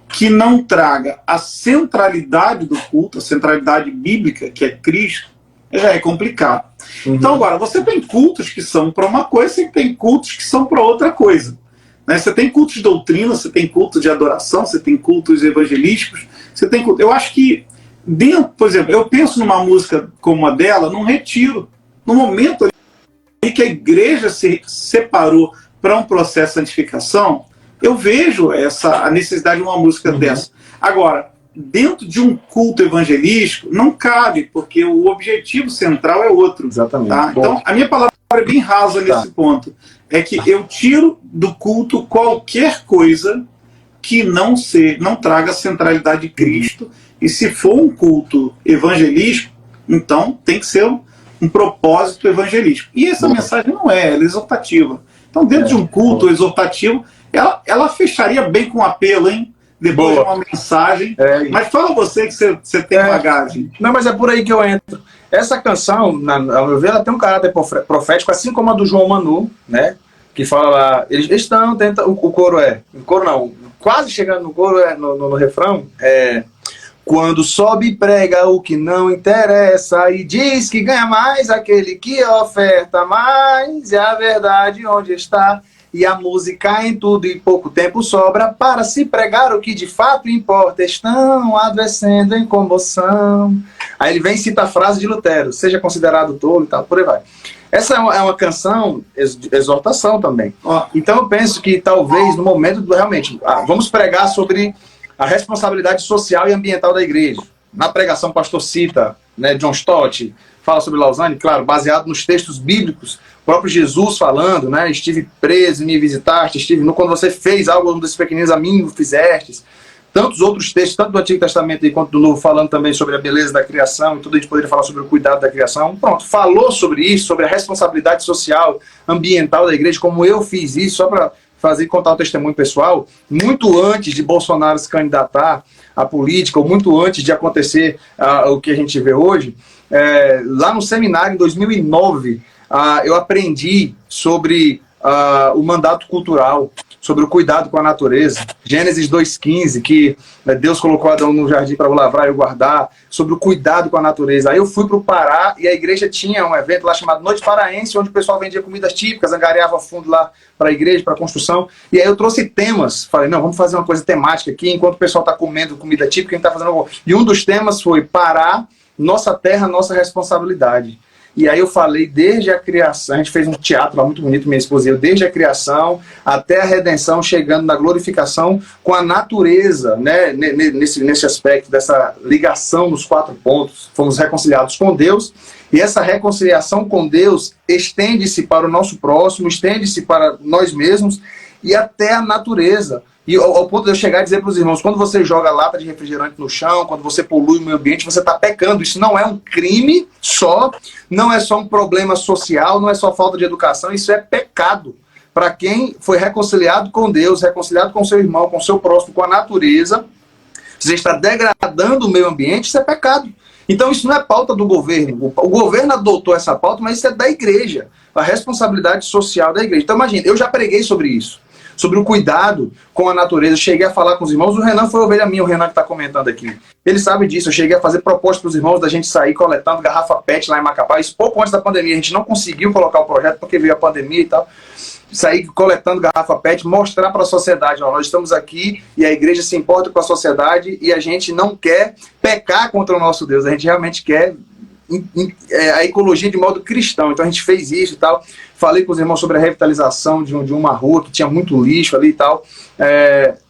que não traga a centralidade do culto, a centralidade bíblica, que é Cristo, já é complicado. Então, agora, você tem cultos que são para uma coisa e tem cultos que são para outra coisa. né? Você tem cultos de doutrina, você tem cultos de adoração, você tem cultos evangelísticos, você tem culto. Eu acho que dentro, por exemplo, eu penso numa música como a dela, num retiro, no momento ali que a igreja se separou para um processo de santificação, eu vejo a necessidade de uma música dessa. Agora, dentro de um culto evangelístico, não cabe, porque o objetivo central é outro. Exatamente. Tá? Então, a minha palavra é bem rasa nesse ponto. É que eu tiro do culto qualquer coisa que não traga a centralidade de Cristo. E se for um culto evangelístico, então tem que ser um propósito evangelístico. E essa mensagem não ela é exortativa. Então, dentro de um culto exortativo, ela fecharia bem com um apelo, hein? Depois de uma mensagem. Mas fala você que você tem bagagem. Não, mas é por aí que eu entro. Essa canção, ao meu ver, ela tem um caráter profético, assim como a do João Manu, né? Que fala lá, eles estão tentando, o coro não, quase chegando no coro, no refrão, quando sobe e prega o que não interessa e diz que ganha mais aquele que oferta mais, e a verdade onde está, e a música em tudo e pouco tempo sobra para se pregar o que de fato importa, estão adoecendo em comoção. Aí ele vem e cita a frase de Lutero, seja considerado tolo e tal, por aí vai. Essa é uma canção de exortação também. Então eu penso que talvez no momento realmente, vamos pregar sobre a responsabilidade social e ambiental da igreja. Na pregação, o pastor cita, né, John Stott, fala sobre Lausanne, claro, baseado nos textos bíblicos, o próprio Jesus falando, né, estive preso e me visitaste, quando você fez algo desses pequeninos, a mim o fizestes. Tantos outros textos, tanto do Antigo Testamento quanto do Novo, falando também sobre a beleza da criação, e tudo a gente poderia falar sobre o cuidado da criação. Pronto, falou sobre isso, sobre a responsabilidade social, ambiental da igreja, como eu fiz isso, só para contar o testemunho pessoal, muito antes de Bolsonaro se candidatar à política, ou muito antes de acontecer o que a gente vê hoje, lá no seminário, em 2009, eu aprendi sobre o mandato cultural, sobre o cuidado com a natureza. Gênesis 2,15, que Deus colocou Adão no jardim para o lavrar e o guardar, sobre o cuidado com a natureza. Aí eu fui para o Pará e a igreja tinha um evento lá chamado Noite Paraense, onde o pessoal vendia comidas típicas, angariava fundo lá para a igreja, para a construção. E aí eu trouxe temas. Falei, não, vamos fazer uma coisa temática aqui, enquanto o pessoal está comendo comida típica, a gente está fazendo... E um dos temas foi Pará, nossa terra, nossa responsabilidade. E aí eu falei desde a criação, a gente fez um teatro lá muito bonito, minha esposa e eu, desde a criação até a redenção, chegando na glorificação com a natureza, né, nesse aspecto, dessa ligação nos 4 pontos. Fomos reconciliados com Deus, e essa reconciliação com Deus estende-se para o nosso próximo, estende-se para nós mesmos e até a natureza. E ao ponto de eu chegar e dizer para os irmãos, quando você joga lata de refrigerante no chão, quando você polui o meio ambiente, você está pecando. Isso não é um crime só, não é só um problema social, não é só falta de educação, isso é pecado. Para quem foi reconciliado com Deus, reconciliado com seu irmão, com seu próximo, com a natureza, você está degradando o meio ambiente, isso é pecado. Então isso não é pauta do governo. O governo adotou essa pauta, mas isso é da igreja, a responsabilidade social da igreja. Então imagina, eu já preguei sobre isso, sobre o cuidado com a natureza. Eu cheguei a falar com os irmãos, o Renan foi ovelha minha, o Renan que está comentando aqui. Ele sabe disso, eu cheguei a fazer proposta para os irmãos da gente sair coletando garrafa PET lá em Macapá. Isso pouco antes da pandemia, a gente não conseguiu colocar o projeto porque veio a pandemia e tal. Sair coletando garrafa PET, mostrar para a sociedade, ó, nós estamos aqui e a igreja se importa com a sociedade e a gente não quer pecar contra o nosso Deus, a gente realmente quer a ecologia de modo cristão. Então a gente fez isso e tal. Falei com os irmãos sobre a revitalização de uma rua que tinha muito lixo ali e tal.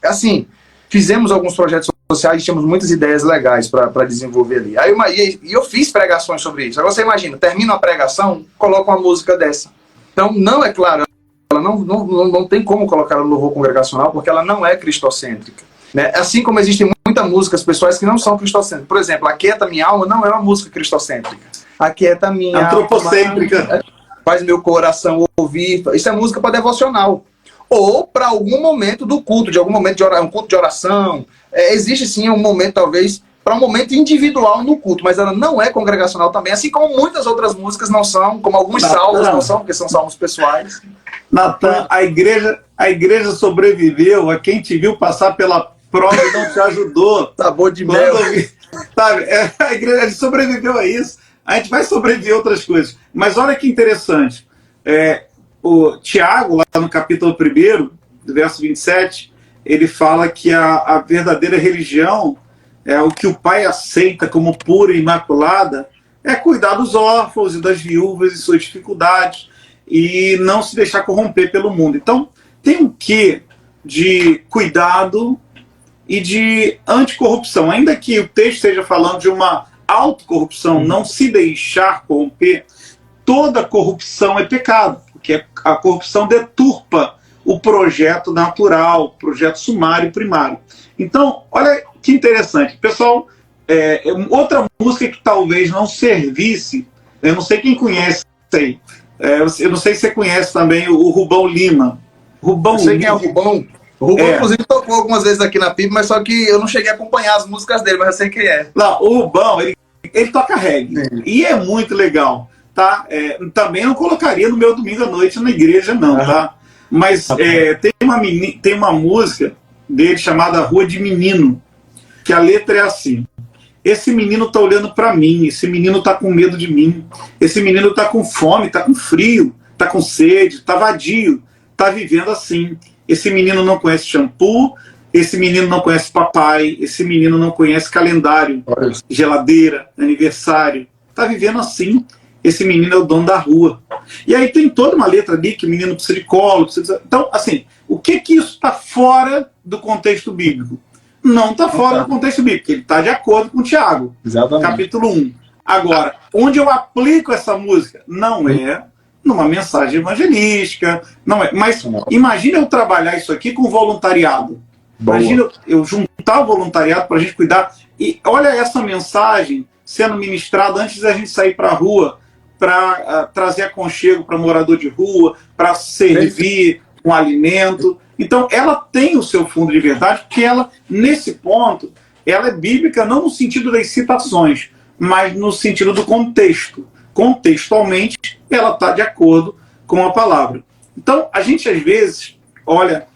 Assim, fizemos alguns projetos sociais e tínhamos muitas ideias legais para desenvolver ali. Aí eu fiz pregações sobre isso. Agora você imagina, termina a pregação, coloca uma música dessa. Então, não é claro, ela não tem como colocar ela no louvor congregacional, porque ela não é cristocêntrica. Né? Assim como existem muitas músicas pessoais que não são cristocêntricas. Por exemplo, Aquieta Minha Alma não é uma música cristocêntrica. Aquieta Minha Alma, antropocêntrica. Faz meu coração ouvir. Isso é música para devocional. Ou para algum momento do culto, de algum momento de um culto de oração. Existe sim um momento, talvez, para um momento individual no culto, mas ela não é congregacional também, assim como muitas outras músicas não são, como alguns salmos não são, porque são salmos pessoais. Natan, a igreja sobreviveu a quem te viu passar pela prova e não te ajudou. Sabor de mel. Sabe, a igreja sobreviveu a isso. A gente vai sobreviver a outras coisas. Mas olha que interessante. O Tiago, lá no capítulo 1, do verso 27, ele fala que a verdadeira religião é o que o Pai aceita como pura e imaculada, é cuidar dos órfãos e das viúvas e suas dificuldades, e não se deixar corromper pelo mundo. Então, tem um quê de cuidado e de anticorrupção. Ainda que o texto esteja falando de uma autocorrupção, não se deixar corromper, toda corrupção é pecado, porque a corrupção deturpa o projeto natural, o projeto sumário primário. Então, olha que interessante. Pessoal, outra música que talvez não servisse, eu não sei quem conhece aí, eu não sei se você conhece também o Rubão Lima. Eu sei quem é o Rubão. O Rubão, inclusive, tocou algumas vezes aqui na PIB, mas só que eu não cheguei a acompanhar as músicas dele, mas eu sei quem é. Não, o Rubão, ele toca reggae. E é muito legal, tá? Também não colocaria no meu domingo à noite na igreja, não, tá? Mas tem uma música dele chamada Rua de Menino, que a letra é assim: esse menino tá olhando para mim, esse menino tá com medo de mim, esse menino tá com fome, tá com frio, tá com sede, tá vadio, tá vivendo assim. Esse menino não conhece shampoo, esse menino não conhece papai, esse menino não conhece calendário, geladeira, aniversário. Tá vivendo assim. Esse menino é o dono da rua. E aí tem toda uma letra ali que o menino precisa de colo. Então, assim, o que isso está fora do contexto bíblico? Não está fora do contexto bíblico, ele está de acordo com Tiago, capítulo 1. Agora, onde eu aplico essa música? Não é numa mensagem evangelística, não é. Mas imagina eu trabalhar isso aqui com voluntariado. Imagina eu juntar o voluntariado para a gente cuidar. E olha essa mensagem sendo ministrada antes da gente sair para a rua, para trazer aconchego para morador de rua, para servir um alimento. Então, ela tem o seu fundo de verdade, porque ela, nesse ponto, ela é bíblica não no sentido das citações, mas no sentido do contexto. Contextualmente, ela está de acordo com a palavra. Então, a gente, às vezes, olha,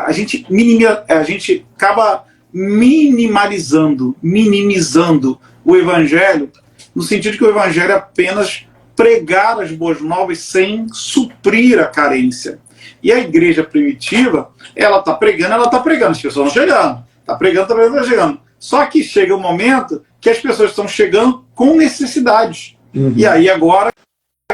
a gente acaba minimizando o evangelho, no sentido que o evangelho é apenas pregar as boas novas sem suprir a carência. E a igreja primitiva, ela está pregando, as pessoas estão chegando. Está pregando, está chegando. Só que chega um momento que as pessoas estão chegando com necessidades. E aí agora,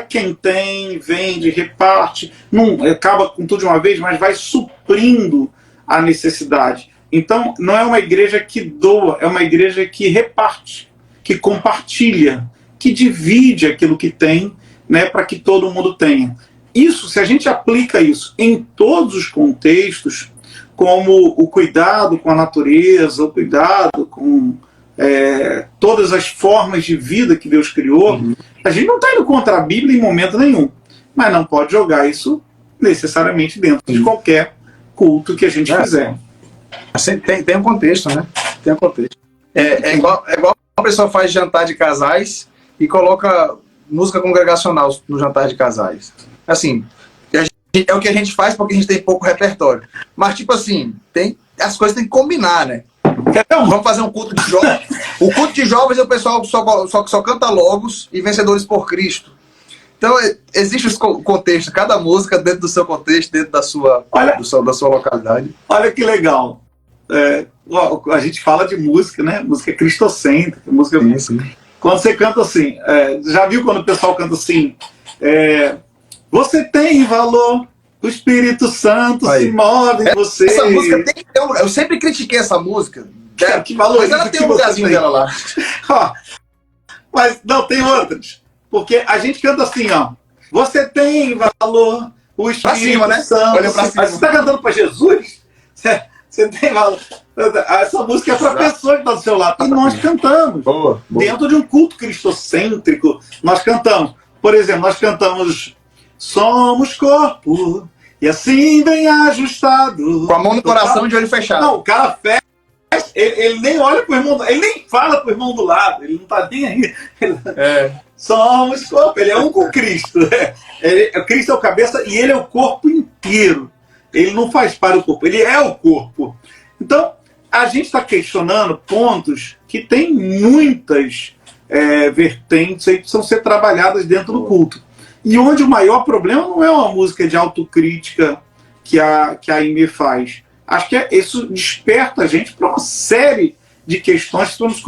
quem tem, vende, reparte, não acaba com tudo de uma vez, mas vai suprindo a necessidade. Então, não é uma igreja que doa, é uma igreja que reparte, que compartilha, que divide aquilo que tem, né, para que todo mundo tenha. Isso, se a gente aplica isso em todos os contextos, como o cuidado com a natureza, o cuidado com todas as formas de vida que Deus criou, a gente não está indo contra a Bíblia em momento nenhum, mas não pode jogar isso necessariamente dentro de qualquer culto que a gente fizer. Assim, tem um contexto, né? Tem um contexto. É igual a pessoa faz jantar de casais e coloca música congregacional no jantar de casais. Assim, é o que a gente faz porque a gente tem pouco repertório. Mas, tipo assim, as coisas têm que combinar, né? Vamos fazer um culto de jovens. O culto de jovens, o pessoal só canta logos e vencedores por Cristo. Então, existe esse contexto, cada música dentro do seu contexto, dentro da sua localidade. Olha que legal. A gente fala de música, né? Música cristocêntrica. Música... Sim. Quando você canta assim, já viu quando o pessoal canta assim? Você tem valor, o Espírito Santo se move em você. Essa música tem que ter eu sempre critiquei essa música. Que valor, mas ela tem um lugarzinho dela lá. Mas não, tem outras. Porque a gente canta assim, ó. Você tem valor, o Espírito Santo. Olha pra cima. Você está cantando para Jesus? Você tem valor. Essa música é para a pessoa que está do seu lado. E nós cantamos. Boa. Dentro de um culto cristocêntrico, nós cantamos. Por exemplo, nós cantamos Somos corpo, e assim bem ajustado. Com a mão no coração e de olho fechado. Não, o cara fecha. Ele nem olha pro irmão, ele nem fala pro irmão do lado, ele não tá nem aí. Somos corpo, ele é um com Cristo. Cristo é o cabeça e ele é o corpo inteiro. Ele não faz para o corpo, ele é o corpo. Então, a gente está questionando pontos que tem muitas vertentes aí que precisam ser trabalhadas dentro do culto. E onde o maior problema não é uma música de autocrítica que a IME faz. Acho que isso desperta a gente para uma série de questões que vamos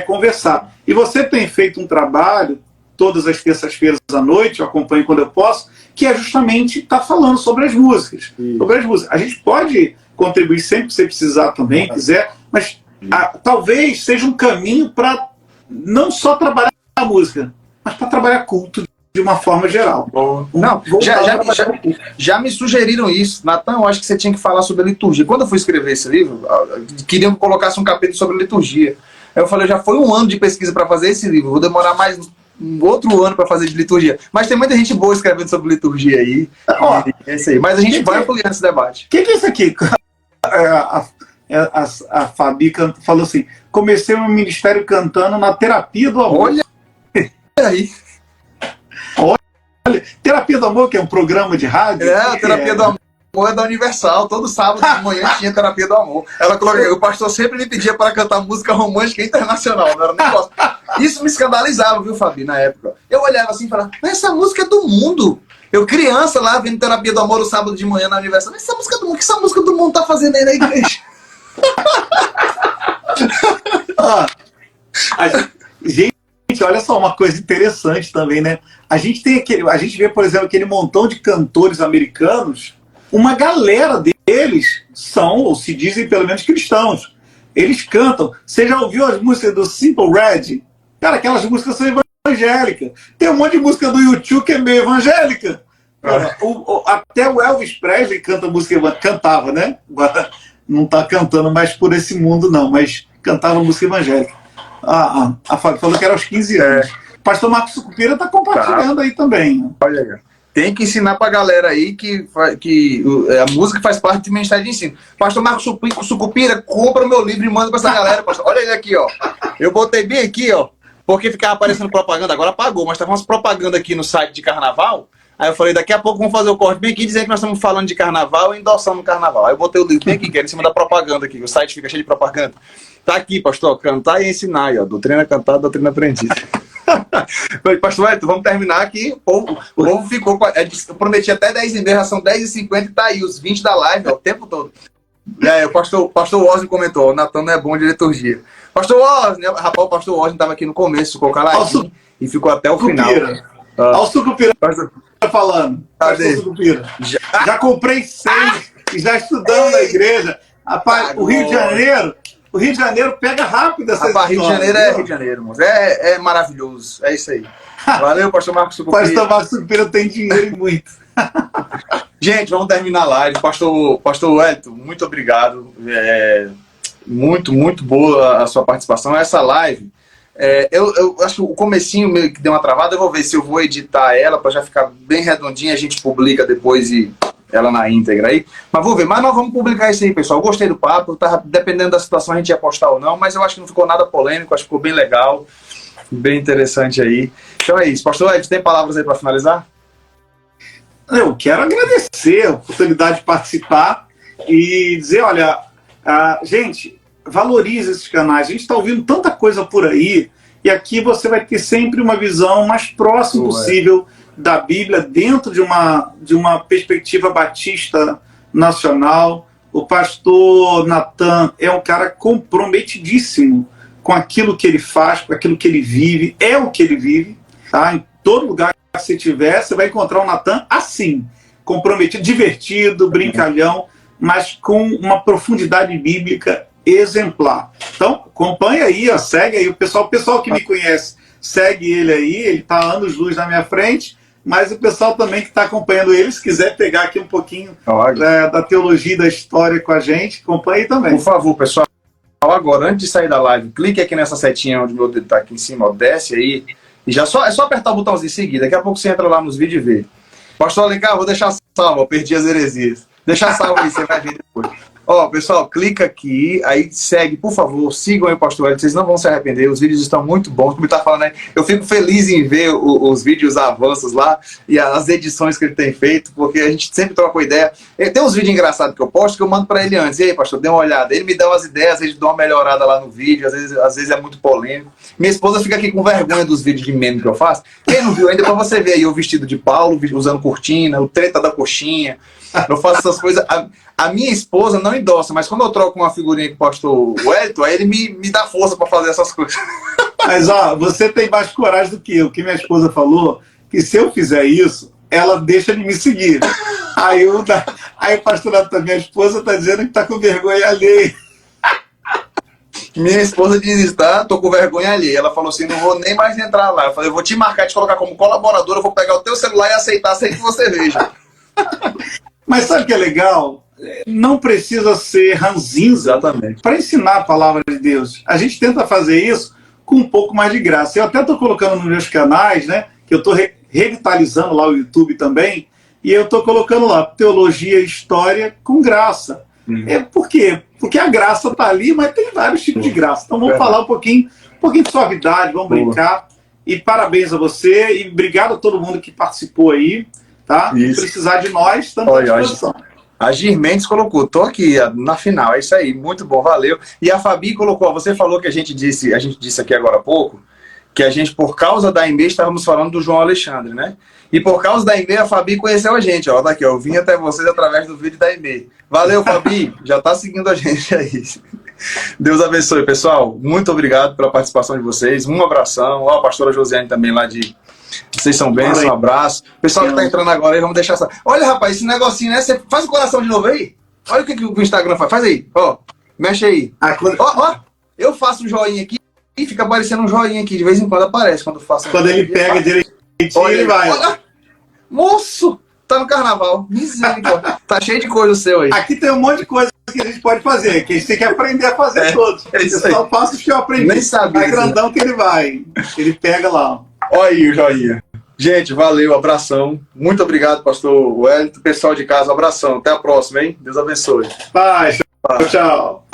conversar. E você tem feito um trabalho, todas as terças-feiras à noite, eu acompanho quando eu posso, que é justamente estar falando sobre as músicas. Sobre as músicas. A gente pode contribuir sempre que você precisar também, quiser, mas talvez seja um caminho para não só trabalhar a música, mas para trabalhar culto de uma forma geral. Não, já me sugeriram isso. Natan, eu acho que você tinha que falar sobre a liturgia. Quando eu fui escrever esse livro, queriam que eu colocasse um capítulo sobre liturgia. Aí eu falei, já foi um ano de pesquisa para fazer esse livro, vou demorar mais um outro ano para fazer de liturgia. Mas tem muita gente boa escrevendo sobre liturgia aí. É isso aí. Mas a gente vai ampliar esse debate. O que é isso aqui? A Fabi falou assim, comecei meu ministério cantando na Terapia do Amor. Olha aí. Olha, Terapia do Amor, que é um programa de rádio. A Terapia do Amor é da Universal. Todo sábado de manhã tinha Terapia do Amor. Ela colocou, o pastor sempre me pedia para cantar música romântica internacional. Não era nem gosto. Isso me escandalizava, viu, Fabi, na época. Eu olhava assim e falava, mas essa música é do mundo. Eu, criança, lá vendo Terapia do Amor no sábado de manhã na Universal. Mas essa música é do mundo, o que essa música do mundo tá fazendo aí na igreja? Gente, olha só uma coisa interessante também, né? A gente vê, por exemplo, aquele montão de cantores americanos, uma galera deles são, ou se dizem pelo menos cristãos. Eles cantam. Você já ouviu as músicas do Simple Red? Cara, aquelas músicas são evangélicas. Tem um monte de música do YouTube que é meio evangélica. Até o Elvis Presley cantava, né? Agora não está cantando mais por esse mundo, não, mas cantava música evangélica. A Fábio falou que era aos 15 anos. Pastor Marcos Sucupira está compartilhando aí também. Olha aí. Tem que ensinar pra galera aí que a música faz parte do Ministério de Ensino. Pastor Marcos Sucupira, compra o meu livro e manda pra essa galera, pastor. Olha ele aqui, ó. Eu botei bem aqui, ó, porque ficava aparecendo propaganda, agora apagou, mas tava umas propaganda aqui no site de carnaval. Aí eu falei, daqui a pouco vamos fazer o corte bem aqui, dizendo que nós estamos falando de carnaval e endossando o carnaval. Aí eu botei o livro bem aqui, que era em cima da propaganda aqui, o site fica cheio de propaganda. Tá aqui, pastor, cantar e ensinar aí, ó. Doutrina cantada, doutrina aprendida. Pastor Elton, vamos terminar aqui. O povo ficou. Eu prometi até 10h30, já são 10h50 e tá aí, os 20 da live, ó, o tempo todo. O pastor Osni comentou: o Natan não é bom de liturgia. Pastor Osni, rapaz, o pastor Osni estava aqui no começo, ficou caladinho e ficou até o final. Olha o Sucupira falando. Sucupira. Já comprei 6 e já estudando na igreja. Rapaz, o Rio de Janeiro pega rápido essa história. Rio de Janeiro é Rio de Janeiro, irmãos. É maravilhoso. É isso aí. Valeu, pastor Marcos Sucupira. Pastor Marcos Sucupira tem dinheiro e muito. Gente, vamos terminar a live. Pastor Elton, muito obrigado. Muito boa a sua participação. Essa live, eu acho que o comecinho meio que deu uma travada. Eu vou ver se eu vou editar ela para já ficar bem redondinha. A gente publica depois ela na íntegra aí. Mas vou ver. Mas nós vamos publicar isso aí, pessoal. Eu gostei do papo. Dependendo da situação, a gente ia postar ou não. Mas eu acho que não ficou nada polêmico. Acho que ficou bem legal. Bem interessante aí. Então é isso. Pastor Ed, tem palavras aí para finalizar? Eu quero agradecer a oportunidade de participar e dizer, olha, gente, valorize esses canais. A gente está ouvindo tanta coisa por aí e aqui você vai ter sempre uma visão mais próxima possível da Bíblia dentro de uma perspectiva batista nacional. O pastor Natan é um cara comprometidíssimo com aquilo que ele faz, com aquilo que ele vive, é o que ele vive, tá? Em todo lugar que você tiver, você vai encontrar o Natan assim, comprometido, divertido, brincalhão, mas com uma profundidade bíblica exemplar. Então, acompanha aí, ó, segue aí. O pessoal que me conhece, segue ele aí, ele está anos-luz na minha frente, mas o pessoal também que está acompanhando ele, se quiser pegar aqui um pouquinho da teologia e da história com a gente, acompanhe também. Por favor, pessoal, agora, antes de sair da live, clique aqui nessa setinha onde o meu dedo está aqui em cima, ó, desce aí, e é só apertar o botãozinho de seguir, daqui a pouco você entra lá nos vídeos e vê. Pastor Alencar, vou deixar salvo, eu perdi as heresias. Deixa salvo aí, você vai ver depois. Ó, pessoal, clica aqui, aí segue, por favor, sigam aí o Pastor Wellington, vocês não vão se arrepender, os vídeos estão muito bons, como ele tá falando, né? Eu fico feliz em ver os vídeos, os avanços lá, e as edições que ele tem feito, porque a gente sempre troca uma ideia. Tem uns vídeos engraçados que eu posto, que eu mando pra ele antes, e aí, pastor, dê uma olhada, ele me dá umas ideias, ele dá uma melhorada lá no vídeo, às vezes é muito polêmico. Minha esposa fica aqui com vergonha dos vídeos de meme que eu faço. Quem não viu ainda, pra você ver aí o vestido de Paulo, usando cortina, o treta da coxinha, eu faço essas coisas. A minha esposa não endossa, mas quando eu troco uma figurinha com o pastor Wellington, aí ele me dá força para fazer essas coisas. Mas, ó, você tem mais coragem do que eu. Que minha esposa falou que se eu fizer isso, ela deixa de me seguir. Aí o pastor Neto, minha esposa, tá dizendo que tá com vergonha alheia. Minha esposa diz isso, tá? Tô com vergonha alheia. Ela falou assim, não vou nem mais entrar lá. Eu falei, eu vou te marcar, te colocar como colaborador, eu vou pegar o teu celular e aceitar sem que você veja. Mas sabe o que é legal? Não precisa ser ranzinza para ensinar a palavra de Deus. A gente tenta fazer isso com um pouco mais de graça. Eu até estou colocando nos meus canais, né? Que eu estou revitalizando lá o YouTube também, e eu estou colocando lá teologia e história com graça. Por quê? Porque a graça está ali, mas tem vários tipos de graça. Então vamos falar um pouquinho de suavidade, vamos brincar. E parabéns a você, e obrigado a todo mundo que participou aí. Tá? Se precisar de nós, estamos à disposição. A Gir Mendes colocou, tô aqui na final, é isso aí, muito bom, valeu. E a Fabi colocou, você falou que a gente disse aqui agora há pouco, que a gente, por causa da EME, estávamos falando do João Alexandre, né? E por causa da EME, a Fabi conheceu a gente, ó, daqui, ó, eu vim até vocês através do vídeo da EME. Valeu, Fabi, já tá seguindo a gente aí. Deus abençoe, pessoal, muito obrigado pela participação de vocês, um abração, ó, a pastora Josiane também lá de... Vocês são bem, um abraço. Pessoal que tá entrando agora aí, vamos deixar essa... Olha, rapaz, esse negocinho, né? Você faz o coração de novo aí. Olha o que o Instagram faz. Faz aí, ó. Mexe aí. Ó, eu faço um joinha aqui e fica aparecendo um joinha aqui. De vez em quando aparece. Quando ele pega direitinho, ele vai. Olha. Moço, tá no carnaval. Misericórdia. Tá cheio de coisa o seu aí. Aqui tem um monte de coisa que a gente pode fazer, que a gente tem que aprender a fazer todos. Eu só faço o que eu aprendi. Nem sabia. É grandão que ele vai. Ele pega lá. Olha aí o joinha. Gente, valeu, abração. Muito obrigado, pastor Wellington. Pessoal de casa, abração. Até a próxima, hein? Deus abençoe. Paz. Tchau.